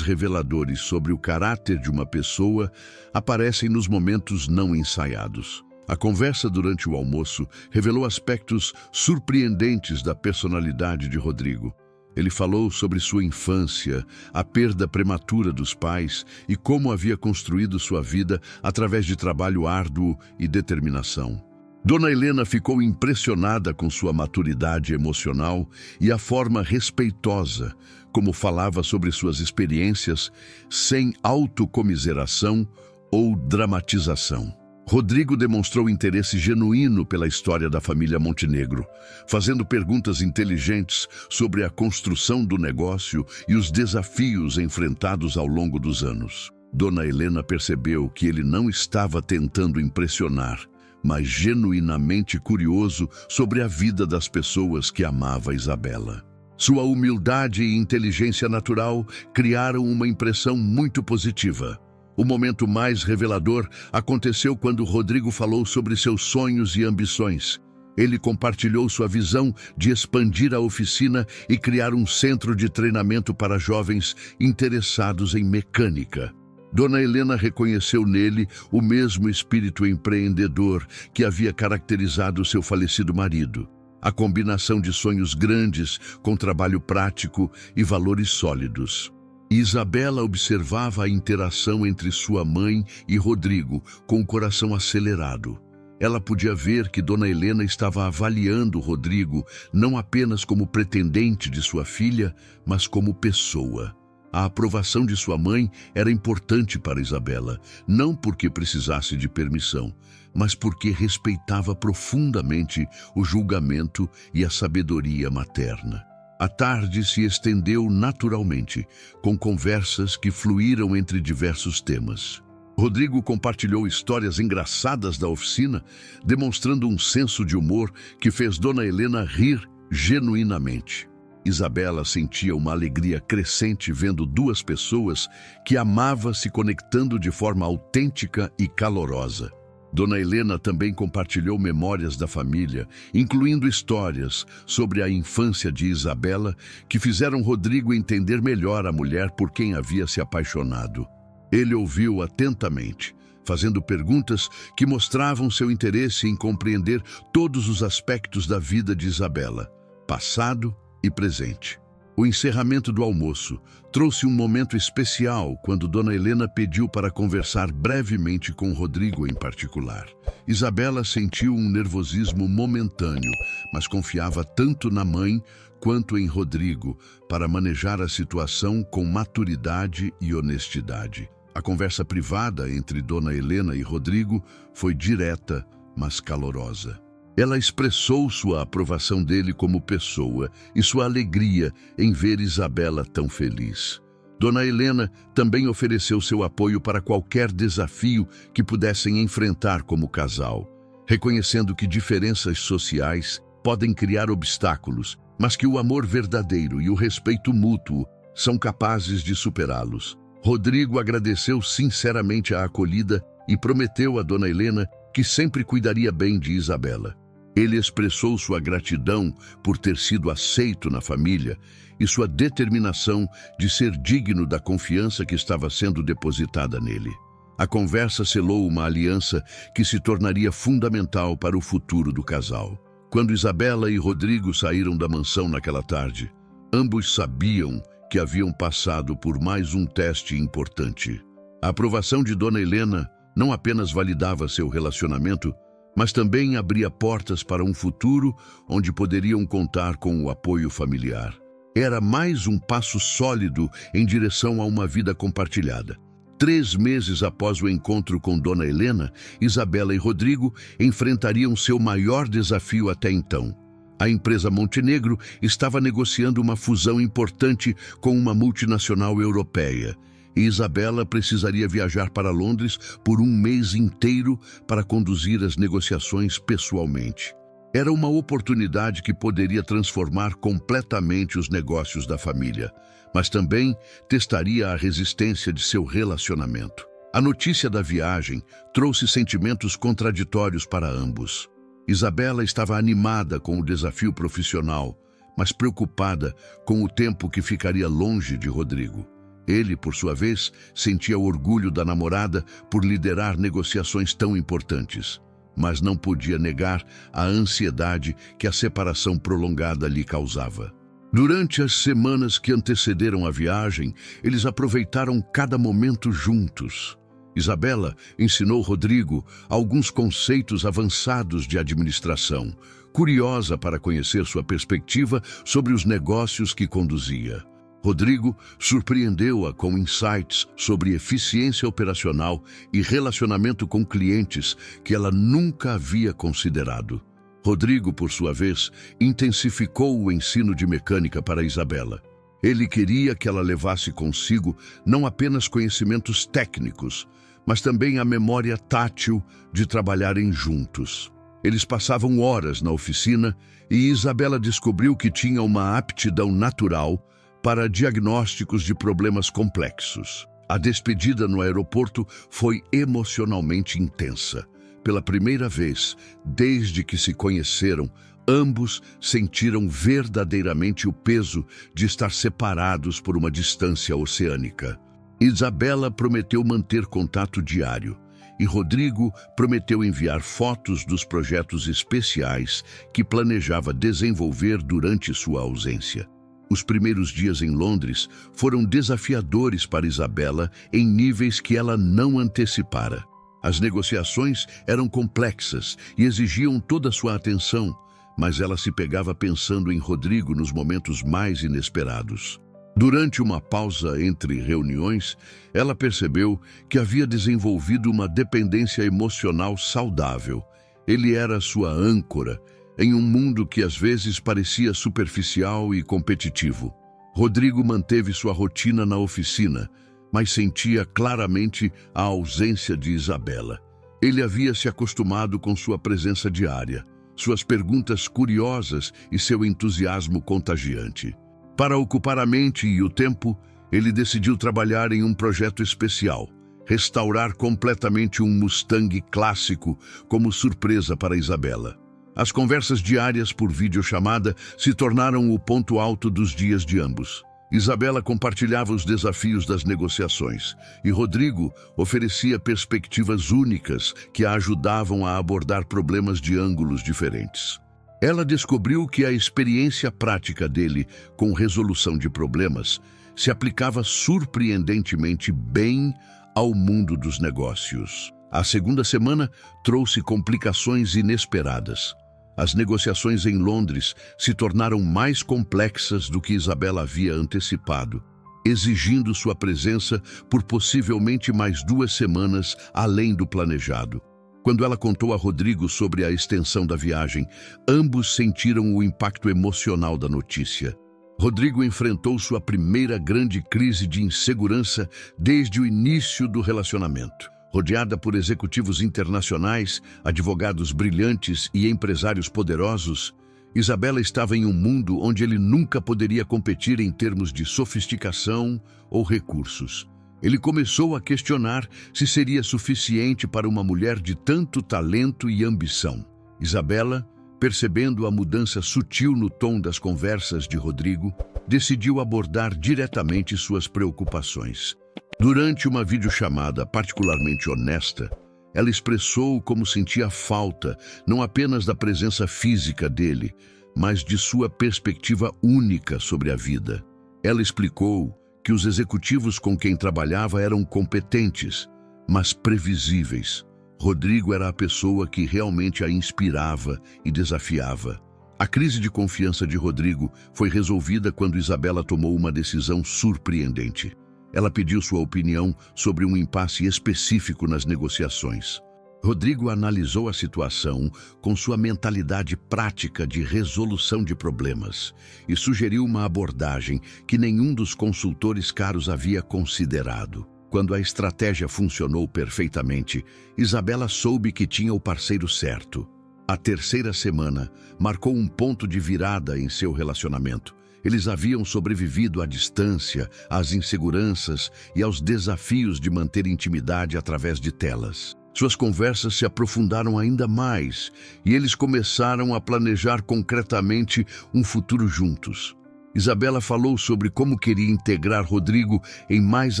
reveladores sobre o caráter de uma pessoa aparecem nos momentos não ensaiados. A conversa durante o almoço revelou aspectos surpreendentes da personalidade de Rodrigo. Ele falou sobre sua infância, a perda prematura dos pais e como havia construído sua vida através de trabalho árduo e determinação. Dona Helena ficou impressionada com sua maturidade emocional e a forma respeitosa como falava sobre suas experiências, sem autocomiseração ou dramatização. Rodrigo demonstrou interesse genuíno pela história da família Montenegro, fazendo perguntas inteligentes sobre a construção do negócio e os desafios enfrentados ao longo dos anos. Dona Helena percebeu que ele não estava tentando impressionar, mas genuinamente curioso sobre a vida das pessoas que amava Isabela. Sua humildade e inteligência natural criaram uma impressão muito positiva. O momento mais revelador aconteceu quando Rodrigo falou sobre seus sonhos e ambições. Ele compartilhou sua visão de expandir a oficina e criar um centro de treinamento para jovens interessados em mecânica. Dona Helena reconheceu nele o mesmo espírito empreendedor que havia caracterizado seu falecido marido. A combinação de sonhos grandes com trabalho prático e valores sólidos. Isabela observava a interação entre sua mãe e Rodrigo com o coração acelerado. Ela podia ver que Dona Helena estava avaliando Rodrigo não apenas como pretendente de sua filha, mas como pessoa. A aprovação de sua mãe era importante para Isabela, não porque precisasse de permissão, mas porque respeitava profundamente o julgamento e a sabedoria materna. A tarde se estendeu naturalmente, com conversas que fluíram entre diversos temas. Rodrigo compartilhou histórias engraçadas da oficina, demonstrando um senso de humor que fez Dona Helena rir genuinamente. Isabela sentia uma alegria crescente vendo duas pessoas que amava se conectando de forma autêntica e calorosa. Dona Helena também compartilhou memórias da família, incluindo histórias sobre a infância de Isabela, que fizeram Rodrigo entender melhor a mulher por quem havia se apaixonado. Ele ouviu atentamente, fazendo perguntas que mostravam seu interesse em compreender todos os aspectos da vida de Isabela, passado e presente. O encerramento do almoço trouxe um momento especial quando Dona Helena pediu para conversar brevemente com Rodrigo em particular. Isabela sentiu um nervosismo momentâneo, mas confiava tanto na mãe quanto em Rodrigo para manejar a situação com maturidade e honestidade. A conversa privada entre Dona Helena e Rodrigo foi direta, mas calorosa. Ela expressou sua aprovação dele como pessoa e sua alegria em ver Isabela tão feliz. Dona Helena também ofereceu seu apoio para qualquer desafio que pudessem enfrentar como casal, reconhecendo que diferenças sociais podem criar obstáculos, mas que o amor verdadeiro e o respeito mútuo são capazes de superá-los. Rodrigo agradeceu sinceramente a acolhida e prometeu a Dona Helena que sempre cuidaria bem de Isabela. Ele expressou sua gratidão por ter sido aceito na família e sua determinação de ser digno da confiança que estava sendo depositada nele. A conversa selou uma aliança que se tornaria fundamental para o futuro do casal. Quando Isabela e Rodrigo saíram da mansão naquela tarde, ambos sabiam que haviam passado por mais um teste importante. A aprovação de Dona Helena não apenas validava seu relacionamento, mas também abria portas para um futuro onde poderiam contar com o apoio familiar. Era mais um passo sólido em direção a uma vida compartilhada. 3 meses após o encontro com Dona Helena, Isabela e Rodrigo enfrentariam seu maior desafio até então: A empresa Montenegro estava negociando uma fusão importante com uma multinacional europeia, e Isabela precisaria viajar para Londres por um mês inteiro para conduzir as negociações pessoalmente. Era uma oportunidade que poderia transformar completamente os negócios da família, mas também testaria a resistência de seu relacionamento. A notícia da viagem trouxe sentimentos contraditórios para ambos. Isabela estava animada com o desafio profissional, mas preocupada com o tempo que ficaria longe de Rodrigo. Ele, por sua vez, sentia o orgulho da namorada por liderar negociações tão importantes, mas não podia negar a ansiedade que a separação prolongada lhe causava. Durante as semanas que antecederam a viagem, eles aproveitaram cada momento juntos. Isabela ensinou Rodrigo alguns conceitos avançados de administração, curiosa para conhecer sua perspectiva sobre os negócios que conduzia. Rodrigo surpreendeu-a com insights sobre eficiência operacional e relacionamento com clientes que ela nunca havia considerado. Rodrigo, por sua vez, intensificou o ensino de mecânica para Isabela. Ele queria que ela levasse consigo não apenas conhecimentos técnicos, mas também a memória tátil de trabalharem juntos. Eles passavam horas na oficina e Isabela descobriu que tinha uma aptidão natural para diagnósticos de problemas complexos. A despedida no aeroporto foi emocionalmente intensa. Pela primeira vez, desde que se conheceram, ambos sentiram verdadeiramente o peso de estar separados por uma distância oceânica. Isabela prometeu manter contato diário e Rodrigo prometeu enviar fotos dos projetos especiais que planejava desenvolver durante sua ausência. Os primeiros dias em Londres foram desafiadores para Isabela em níveis que ela não antecipara. As negociações eram complexas e exigiam toda a sua atenção, mas ela se pegava pensando em Rodrigo nos momentos mais inesperados. Durante uma pausa entre reuniões, ela percebeu que havia desenvolvido uma dependência emocional saudável. Ele era sua âncora em um mundo que às vezes parecia superficial e competitivo. Rodrigo manteve sua rotina na oficina, mas sentia claramente a ausência de Isabela. Ele havia se acostumado com sua presença diária, suas perguntas curiosas e seu entusiasmo contagiante. Para ocupar a mente e o tempo, ele decidiu trabalhar em um projeto especial, restaurar completamente um Mustang clássico como surpresa para Isabela. As conversas diárias por videochamada se tornaram o ponto alto dos dias de ambos. Isabela compartilhava os desafios das negociações e Rodrigo oferecia perspectivas únicas que a ajudavam a abordar problemas de ângulos diferentes. Ela descobriu que a experiência prática dele com resolução de problemas se aplicava surpreendentemente bem ao mundo dos negócios. A segunda semana trouxe complicações inesperadas. As negociações em Londres se tornaram mais complexas do que Isabela havia antecipado, exigindo sua presença por possivelmente mais 2 semanas além do planejado. Quando ela contou a Rodrigo sobre a extensão da viagem, ambos sentiram o impacto emocional da notícia. Rodrigo enfrentou sua primeira grande crise de insegurança desde o início do relacionamento. Rodeada por executivos internacionais, advogados brilhantes e empresários poderosos, Isabela estava em um mundo onde ele nunca poderia competir em termos de sofisticação ou recursos. Ele começou a questionar se seria suficiente para uma mulher de tanto talento e ambição. Isabela, percebendo a mudança sutil no tom das conversas de Rodrigo, decidiu abordar diretamente suas preocupações. Durante uma videochamada particularmente honesta, ela expressou como sentia falta não apenas da presença física dele, mas de sua perspectiva única sobre a vida. Ela explicou que os executivos com quem trabalhava eram competentes, mas previsíveis. Rodrigo era a pessoa que realmente a inspirava e desafiava. A crise de confiança de Rodrigo foi resolvida quando Isabela tomou uma decisão surpreendente. Ela pediu sua opinião sobre um impasse específico nas negociações. Rodrigo analisou a situação com sua mentalidade prática de resolução de problemas e sugeriu uma abordagem que nenhum dos consultores caros havia considerado. Quando a estratégia funcionou perfeitamente, Isabela soube que tinha o parceiro certo. A terceira semana marcou um ponto de virada em seu relacionamento. Eles haviam sobrevivido à distância, às inseguranças e aos desafios de manter intimidade através de telas. Suas conversas se aprofundaram ainda mais e eles começaram a planejar concretamente um futuro juntos. Isabela falou sobre como queria integrar Rodrigo em mais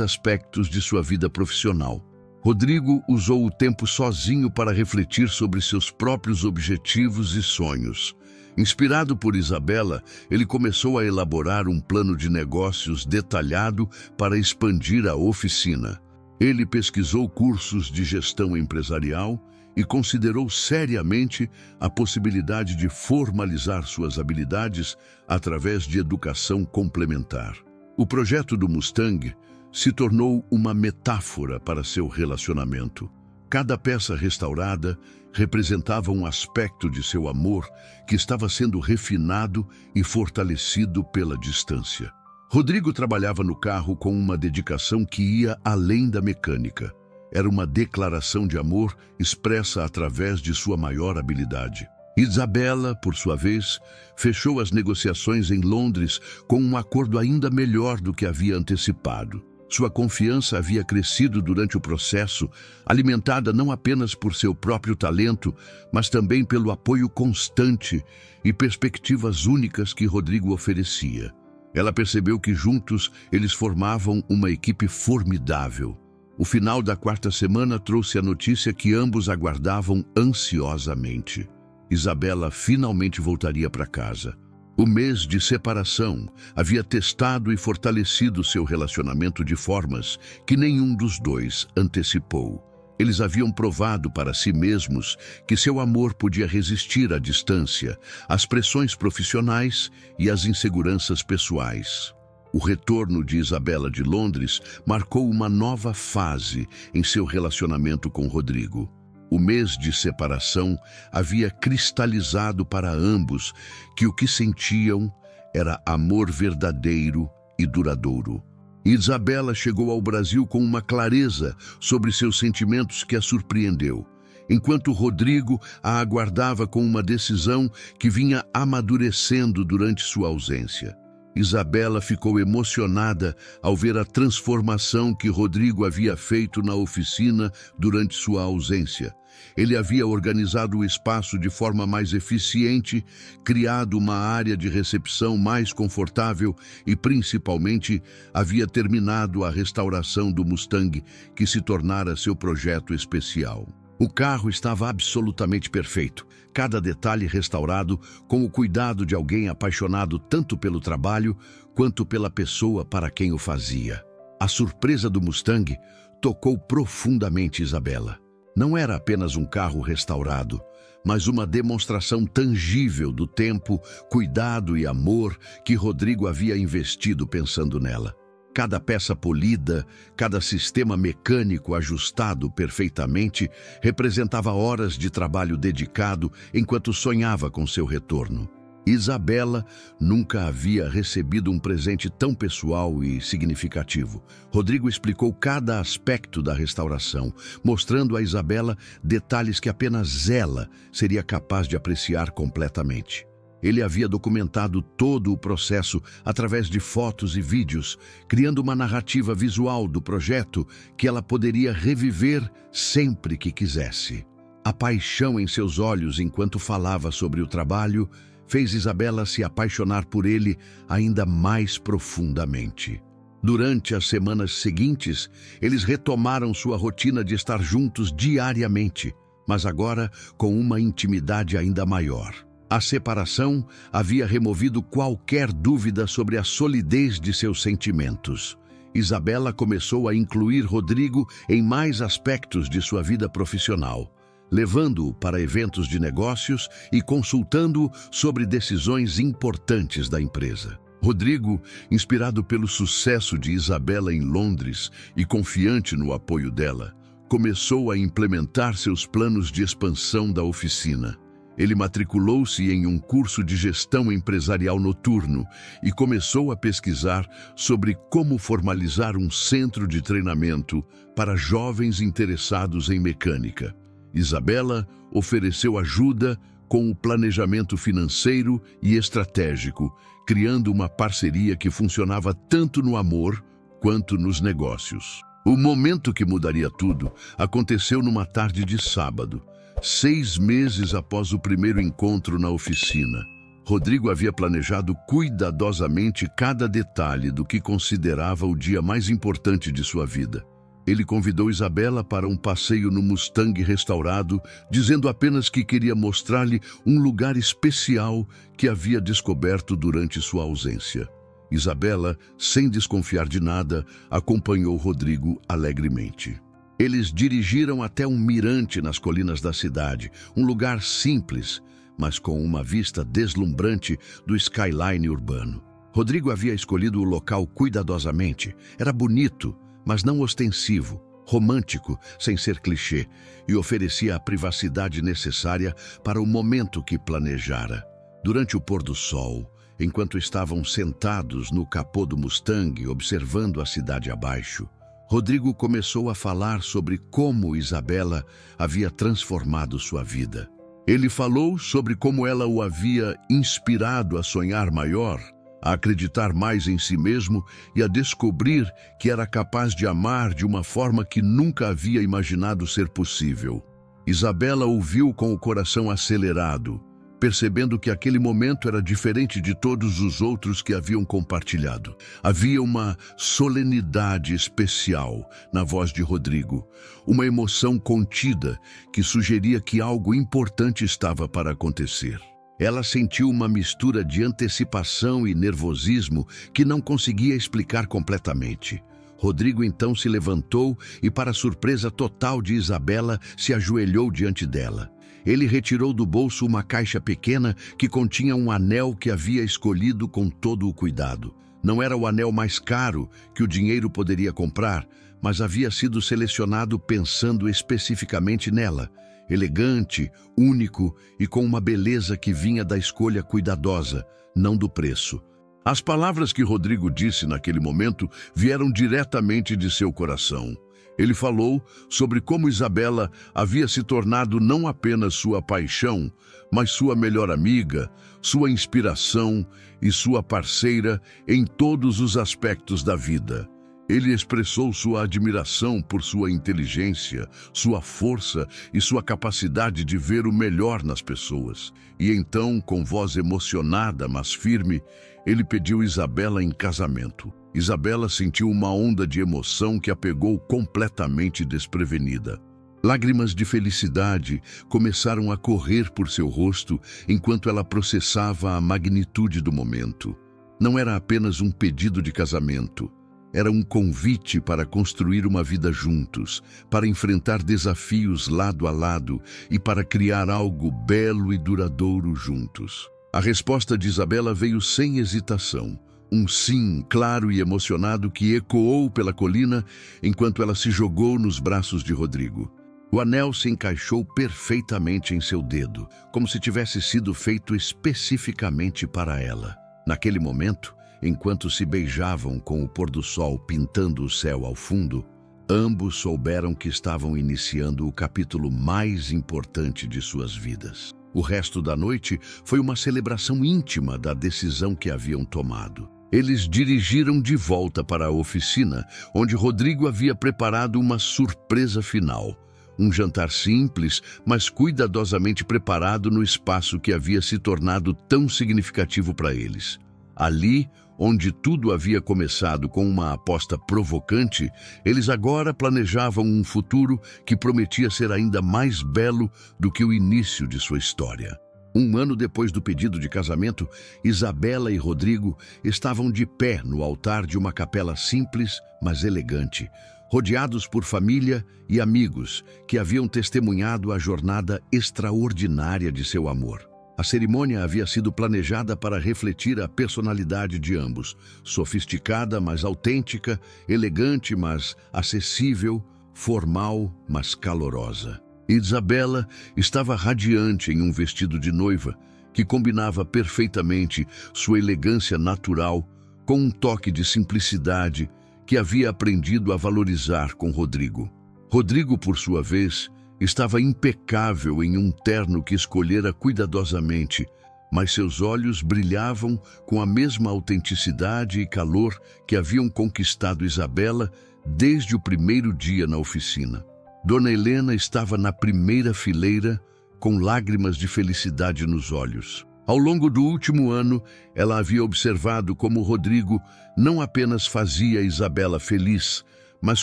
aspectos de sua vida profissional. Rodrigo usou o tempo sozinho para refletir sobre seus próprios objetivos e sonhos. Inspirado por Isabela, ele começou a elaborar um plano de negócios detalhado para expandir a oficina. Ele pesquisou cursos de gestão empresarial e considerou seriamente a possibilidade de formalizar suas habilidades através de educação complementar. O projeto do Mustang se tornou uma metáfora para seu relacionamento. Cada peça restaurada representava um aspecto de seu amor que estava sendo refinado e fortalecido pela distância. Rodrigo trabalhava no carro com uma dedicação que ia além da mecânica. Era uma declaração de amor expressa através de sua maior habilidade. Isabela, por sua vez, fechou as negociações em Londres com um acordo ainda melhor do que havia antecipado. Sua confiança havia crescido durante o processo, alimentada não apenas por seu próprio talento, mas também pelo apoio constante e perspectivas únicas que Rodrigo oferecia. Ela percebeu que juntos eles formavam uma equipe formidável. O final da quarta semana trouxe a notícia que ambos aguardavam ansiosamente. Isabela finalmente voltaria para casa. O mês de separação havia testado e fortalecido seu relacionamento de formas que nenhum dos dois antecipou. Eles haviam provado para si mesmos que seu amor podia resistir à distância, às pressões profissionais e às inseguranças pessoais. O retorno de Isabela de Londres marcou uma nova fase em seu relacionamento com Rodrigo. O mês de separação havia cristalizado para ambos que o que sentiam era amor verdadeiro e duradouro. Isabela chegou ao Brasil com uma clareza sobre seus sentimentos que a surpreendeu, enquanto Rodrigo a aguardava com uma decisão que vinha amadurecendo durante sua ausência. Isabela ficou emocionada ao ver a transformação que Rodrigo havia feito na oficina durante sua ausência. Ele havia organizado o espaço de forma mais eficiente, criado uma área de recepção mais confortável e, principalmente, havia terminado a restauração do Mustang, que se tornara seu projeto especial. O carro estava absolutamente perfeito, cada detalhe restaurado com o cuidado de alguém apaixonado tanto pelo trabalho quanto pela pessoa para quem o fazia. A surpresa do Mustang tocou profundamente Isabela. Não era apenas um carro restaurado, mas uma demonstração tangível do tempo, cuidado e amor que Rodrigo havia investido pensando nela. Cada peça polida, cada sistema mecânico ajustado perfeitamente representava horas de trabalho dedicado enquanto sonhava com seu retorno. Isabela nunca havia recebido um presente tão pessoal e significativo. Rodrigo explicou cada aspecto da restauração, mostrando a Isabela detalhes que apenas ela seria capaz de apreciar completamente. Ele havia documentado todo o processo através de fotos e vídeos, criando uma narrativa visual do projeto que ela poderia reviver sempre que quisesse. A paixão em seus olhos enquanto falava sobre o trabalho fez Isabela se apaixonar por ele ainda mais profundamente. Durante as semanas seguintes, eles retomaram sua rotina de estar juntos diariamente, mas agora com uma intimidade ainda maior. A separação havia removido qualquer dúvida sobre a solidez de seus sentimentos. Isabela começou a incluir Rodrigo em mais aspectos de sua vida profissional, levando-o para eventos de negócios e consultando-o sobre decisões importantes da empresa. Rodrigo, inspirado pelo sucesso de Isabela em Londres e confiante no apoio dela, começou a implementar seus planos de expansão da oficina. Ele matriculou-se em um curso de gestão empresarial noturno e começou a pesquisar sobre como formalizar um centro de treinamento para jovens interessados em mecânica. Isabela ofereceu ajuda com o planejamento financeiro e estratégico, criando uma parceria que funcionava tanto no amor quanto nos negócios. O momento que mudaria tudo aconteceu numa tarde de sábado, 6 meses após o primeiro encontro na oficina. Rodrigo havia planejado cuidadosamente cada detalhe do que considerava o dia mais importante de sua vida. Ele convidou Isabela para um passeio no Mustang restaurado, dizendo apenas que queria mostrar-lhe um lugar especial que havia descoberto durante sua ausência. Isabela, sem desconfiar de nada, acompanhou Rodrigo alegremente. Eles dirigiram até um mirante nas colinas da cidade, um lugar simples, mas com uma vista deslumbrante do skyline urbano. Rodrigo havia escolhido o local cuidadosamente. Era bonito, mas não ostensivo, romântico, sem ser clichê, e oferecia a privacidade necessária para o momento que planejara. Durante o pôr do sol, enquanto estavam sentados no capô do Mustang, observando a cidade abaixo, Rodrigo começou a falar sobre como Isabela havia transformado sua vida. Ele falou sobre como ela o havia inspirado a sonhar maior, a acreditar mais em si mesmo e a descobrir que era capaz de amar de uma forma que nunca havia imaginado ser possível. Isabela ouviu com o coração acelerado, percebendo que aquele momento era diferente de todos os outros que haviam compartilhado. Havia uma solenidade especial na voz de Rodrigo, uma emoção contida que sugeria que algo importante estava para acontecer. Ela sentiu uma mistura de antecipação e nervosismo que não conseguia explicar completamente. Rodrigo então se levantou e, para surpresa total de Isabela, se ajoelhou diante dela. Ele retirou do bolso uma caixa pequena que continha um anel que havia escolhido com todo o cuidado. Não era o anel mais caro que o dinheiro poderia comprar, mas havia sido selecionado pensando especificamente nela. Elegante, único e com uma beleza que vinha da escolha cuidadosa, não do preço. As palavras que Rodrigo disse naquele momento vieram diretamente de seu coração. Ele falou sobre como Isabela havia se tornado não apenas sua paixão, mas sua melhor amiga, sua inspiração e sua parceira em todos os aspectos da vida. Ele expressou sua admiração por sua inteligência, sua força e sua capacidade de ver o melhor nas pessoas. E então, com voz emocionada, mas firme, ele pediu Isabela em casamento. Isabela sentiu uma onda de emoção que a pegou completamente desprevenida. Lágrimas de felicidade começaram a correr por seu rosto enquanto ela processava a magnitude do momento. Não era apenas um pedido de casamento. Era um convite para construir uma vida juntos, para enfrentar desafios lado a lado e para criar algo belo e duradouro juntos. A resposta de Isabela veio sem hesitação. Um sim claro e emocionado que ecoou pela colina enquanto ela se jogou nos braços de Rodrigo. O anel se encaixou perfeitamente em seu dedo, como se tivesse sido feito especificamente para ela. Naquele momento, enquanto se beijavam com o pôr do sol pintando o céu ao fundo, ambos souberam que estavam iniciando o capítulo mais importante de suas vidas. O resto da noite foi uma celebração íntima da decisão que haviam tomado. Eles dirigiram de volta para a oficina, onde Rodrigo havia preparado uma surpresa final. Um jantar simples, mas cuidadosamente preparado no espaço que havia se tornado tão significativo para eles. Ali, onde tudo havia começado com uma aposta provocante, eles agora planejavam um futuro que prometia ser ainda mais belo do que o início de sua história. 1 ano depois do pedido de casamento, Isabela e Rodrigo estavam de pé no altar de uma capela simples, mas elegante, rodeados por família e amigos que haviam testemunhado a jornada extraordinária de seu amor. A cerimônia havia sido planejada para refletir a personalidade de ambos, sofisticada, mas autêntica, elegante, mas acessível, formal, mas calorosa. Isabela estava radiante em um vestido de noiva que combinava perfeitamente sua elegância natural com um toque de simplicidade que havia aprendido a valorizar com Rodrigo. Rodrigo, por sua vez, estava impecável em um terno que escolhera cuidadosamente, mas seus olhos brilhavam com a mesma autenticidade e calor que haviam conquistado Isabela desde o primeiro dia na oficina. Dona Helena estava na primeira fileira, com lágrimas de felicidade nos olhos. Ao longo do último ano, ela havia observado como Rodrigo não apenas fazia Isabela feliz, mas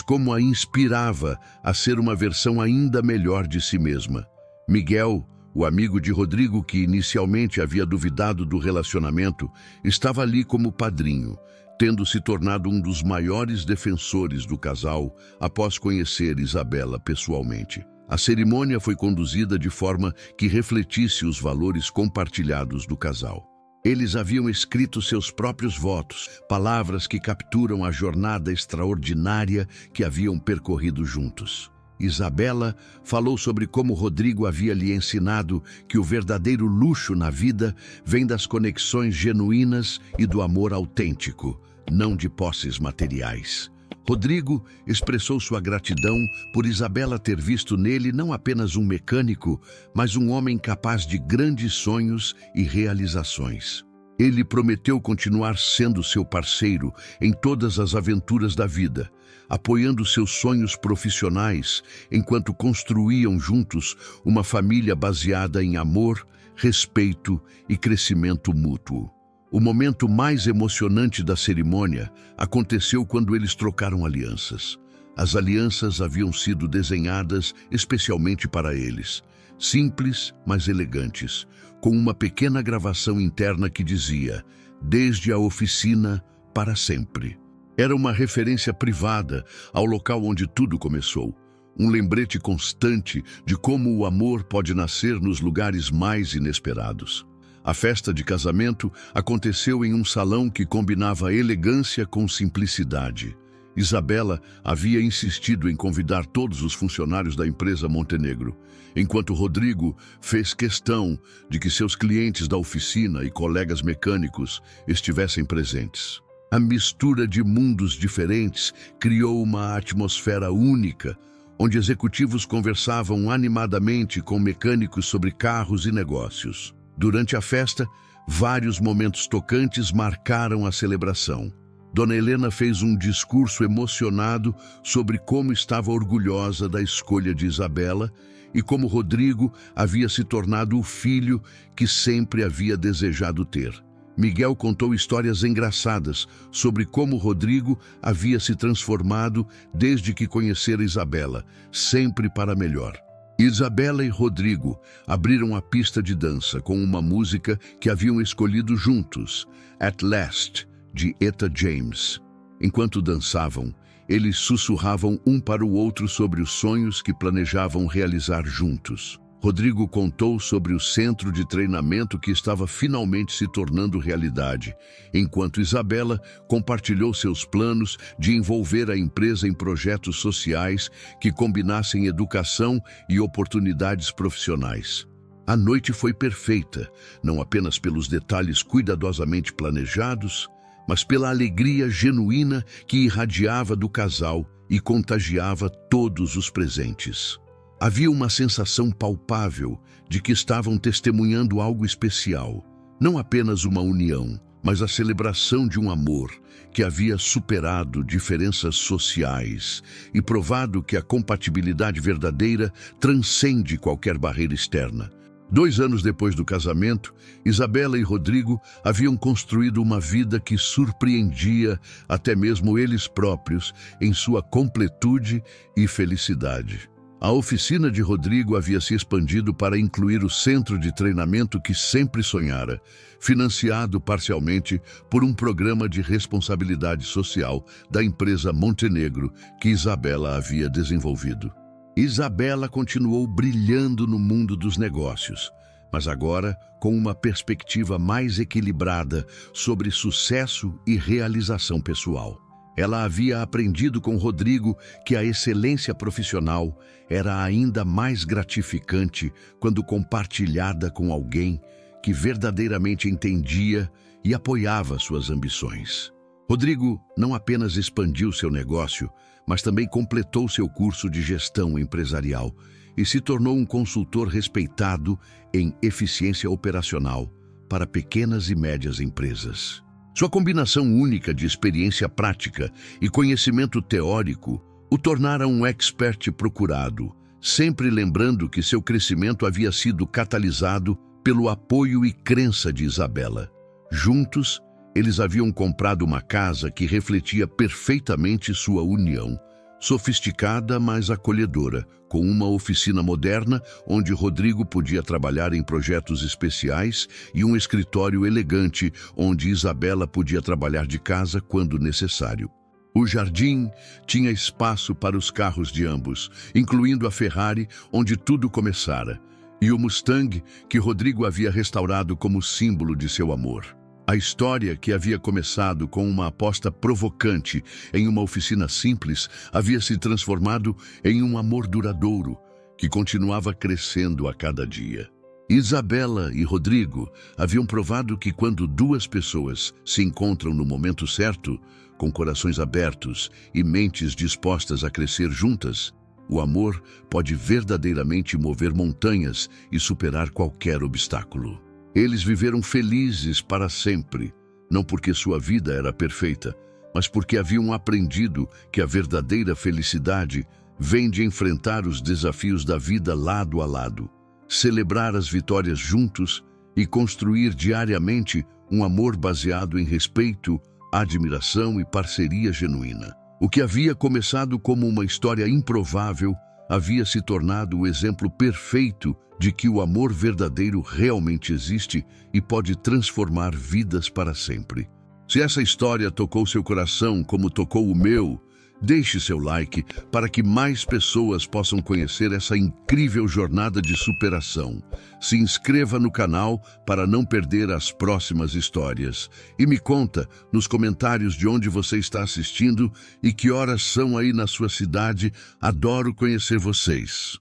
como a inspirava a ser uma versão ainda melhor de si mesma. Miguel, o amigo de Rodrigo que inicialmente havia duvidado do relacionamento, estava ali como padrinho, tendo se tornado um dos maiores defensores do casal após conhecer Isabela pessoalmente. A cerimônia foi conduzida de forma que refletisse os valores compartilhados do casal. Eles haviam escrito seus próprios votos, palavras que capturam a jornada extraordinária que haviam percorrido juntos. Isabela falou sobre como Rodrigo havia lhe ensinado que o verdadeiro luxo na vida vem das conexões genuínas e do amor autêntico, não de posses materiais. Rodrigo expressou sua gratidão por Isabela ter visto nele não apenas um mecânico, mas um homem capaz de grandes sonhos e realizações. Ele prometeu continuar sendo seu parceiro em todas as aventuras da vida, apoiando seus sonhos profissionais enquanto construíam juntos uma família baseada em amor, respeito e crescimento mútuo. O momento mais emocionante da cerimônia aconteceu quando eles trocaram alianças. As alianças haviam sido desenhadas especialmente para eles, simples, mas elegantes, com uma pequena gravação interna que dizia: "Desde a oficina para sempre". Era uma referência privada ao local onde tudo começou, um lembrete constante de como o amor pode nascer nos lugares mais inesperados. A festa de casamento aconteceu em um salão que combinava elegância com simplicidade. Isabela havia insistido em convidar todos os funcionários da empresa Montenegro, enquanto Rodrigo fez questão de que seus clientes da oficina e colegas mecânicos estivessem presentes. A mistura de mundos diferentes criou uma atmosfera única, onde executivos conversavam animadamente com mecânicos sobre carros e negócios. Durante a festa, vários momentos tocantes marcaram a celebração. Dona Helena fez um discurso emocionado sobre como estava orgulhosa da escolha de Isabela e como Rodrigo havia se tornado o filho que sempre havia desejado ter. Miguel contou histórias engraçadas sobre como Rodrigo havia se transformado desde que conhecera Isabela, sempre para melhor. Isabela e Rodrigo abriram a pista de dança com uma música que haviam escolhido juntos, At Last, de Etta James. Enquanto dançavam, eles sussurravam um para o outro sobre os sonhos que planejavam realizar juntos. Rodrigo contou sobre o centro de treinamento que estava finalmente se tornando realidade, enquanto Isabela compartilhou seus planos de envolver a empresa em projetos sociais que combinassem educação e oportunidades profissionais. A noite foi perfeita, não apenas pelos detalhes cuidadosamente planejados, mas pela alegria genuína que irradiava do casal e contagiava todos os presentes. Havia uma sensação palpável de que estavam testemunhando algo especial, não apenas uma união, mas a celebração de um amor que havia superado diferenças sociais e provado que a compatibilidade verdadeira transcende qualquer barreira externa. 2 anos depois do casamento, Isabela e Rodrigo haviam construído uma vida que surpreendia até mesmo eles próprios em sua completude e felicidade. A oficina de Rodrigo havia se expandido para incluir o centro de treinamento que sempre sonhara, financiado parcialmente por um programa de responsabilidade social da empresa Montenegro que Isabela havia desenvolvido. Isabela continuou brilhando no mundo dos negócios, mas agora com uma perspectiva mais equilibrada sobre sucesso e realização pessoal. Ela havia aprendido com Rodrigo que a excelência profissional era ainda mais gratificante quando compartilhada com alguém que verdadeiramente entendia e apoiava suas ambições. Rodrigo não apenas expandiu seu negócio, mas também completou seu curso de gestão empresarial e se tornou um consultor respeitado em eficiência operacional para pequenas e médias empresas. Sua combinação única de experiência prática e conhecimento teórico o tornara um expert procurado, sempre lembrando que seu crescimento havia sido catalisado pelo apoio e crença de Isabela. Juntos, eles haviam comprado uma casa que refletia perfeitamente sua união, sofisticada, mas acolhedora, com uma oficina moderna onde Rodrigo podia trabalhar em projetos especiais e um escritório elegante onde Isabela podia trabalhar de casa quando necessário. O jardim tinha espaço para os carros de ambos, incluindo a Ferrari, onde tudo começara, e o Mustang, que Rodrigo havia restaurado como símbolo de seu amor. A história, que havia começado com uma aposta provocante em uma oficina simples, havia se transformado em um amor duradouro, que continuava crescendo a cada dia. Isabela e Rodrigo haviam provado que quando duas pessoas se encontram no momento certo, com corações abertos e mentes dispostas a crescer juntas, o amor pode verdadeiramente mover montanhas e superar qualquer obstáculo. Eles viveram felizes para sempre, não porque sua vida era perfeita, mas porque haviam aprendido que a verdadeira felicidade vem de enfrentar os desafios da vida lado a lado, celebrar as vitórias juntos e construir diariamente um amor baseado em respeito, admiração e parceria genuína. O que havia começado como uma história improvável havia se tornado o exemplo perfeito de que o amor verdadeiro realmente existe e pode transformar vidas para sempre. Se essa história tocou seu coração como tocou o meu, deixe seu like para que mais pessoas possam conhecer essa incrível jornada de superação. Se inscreva no canal para não perder as próximas histórias. E me conta nos comentários de onde você está assistindo e que horas são aí na sua cidade. Adoro conhecer vocês.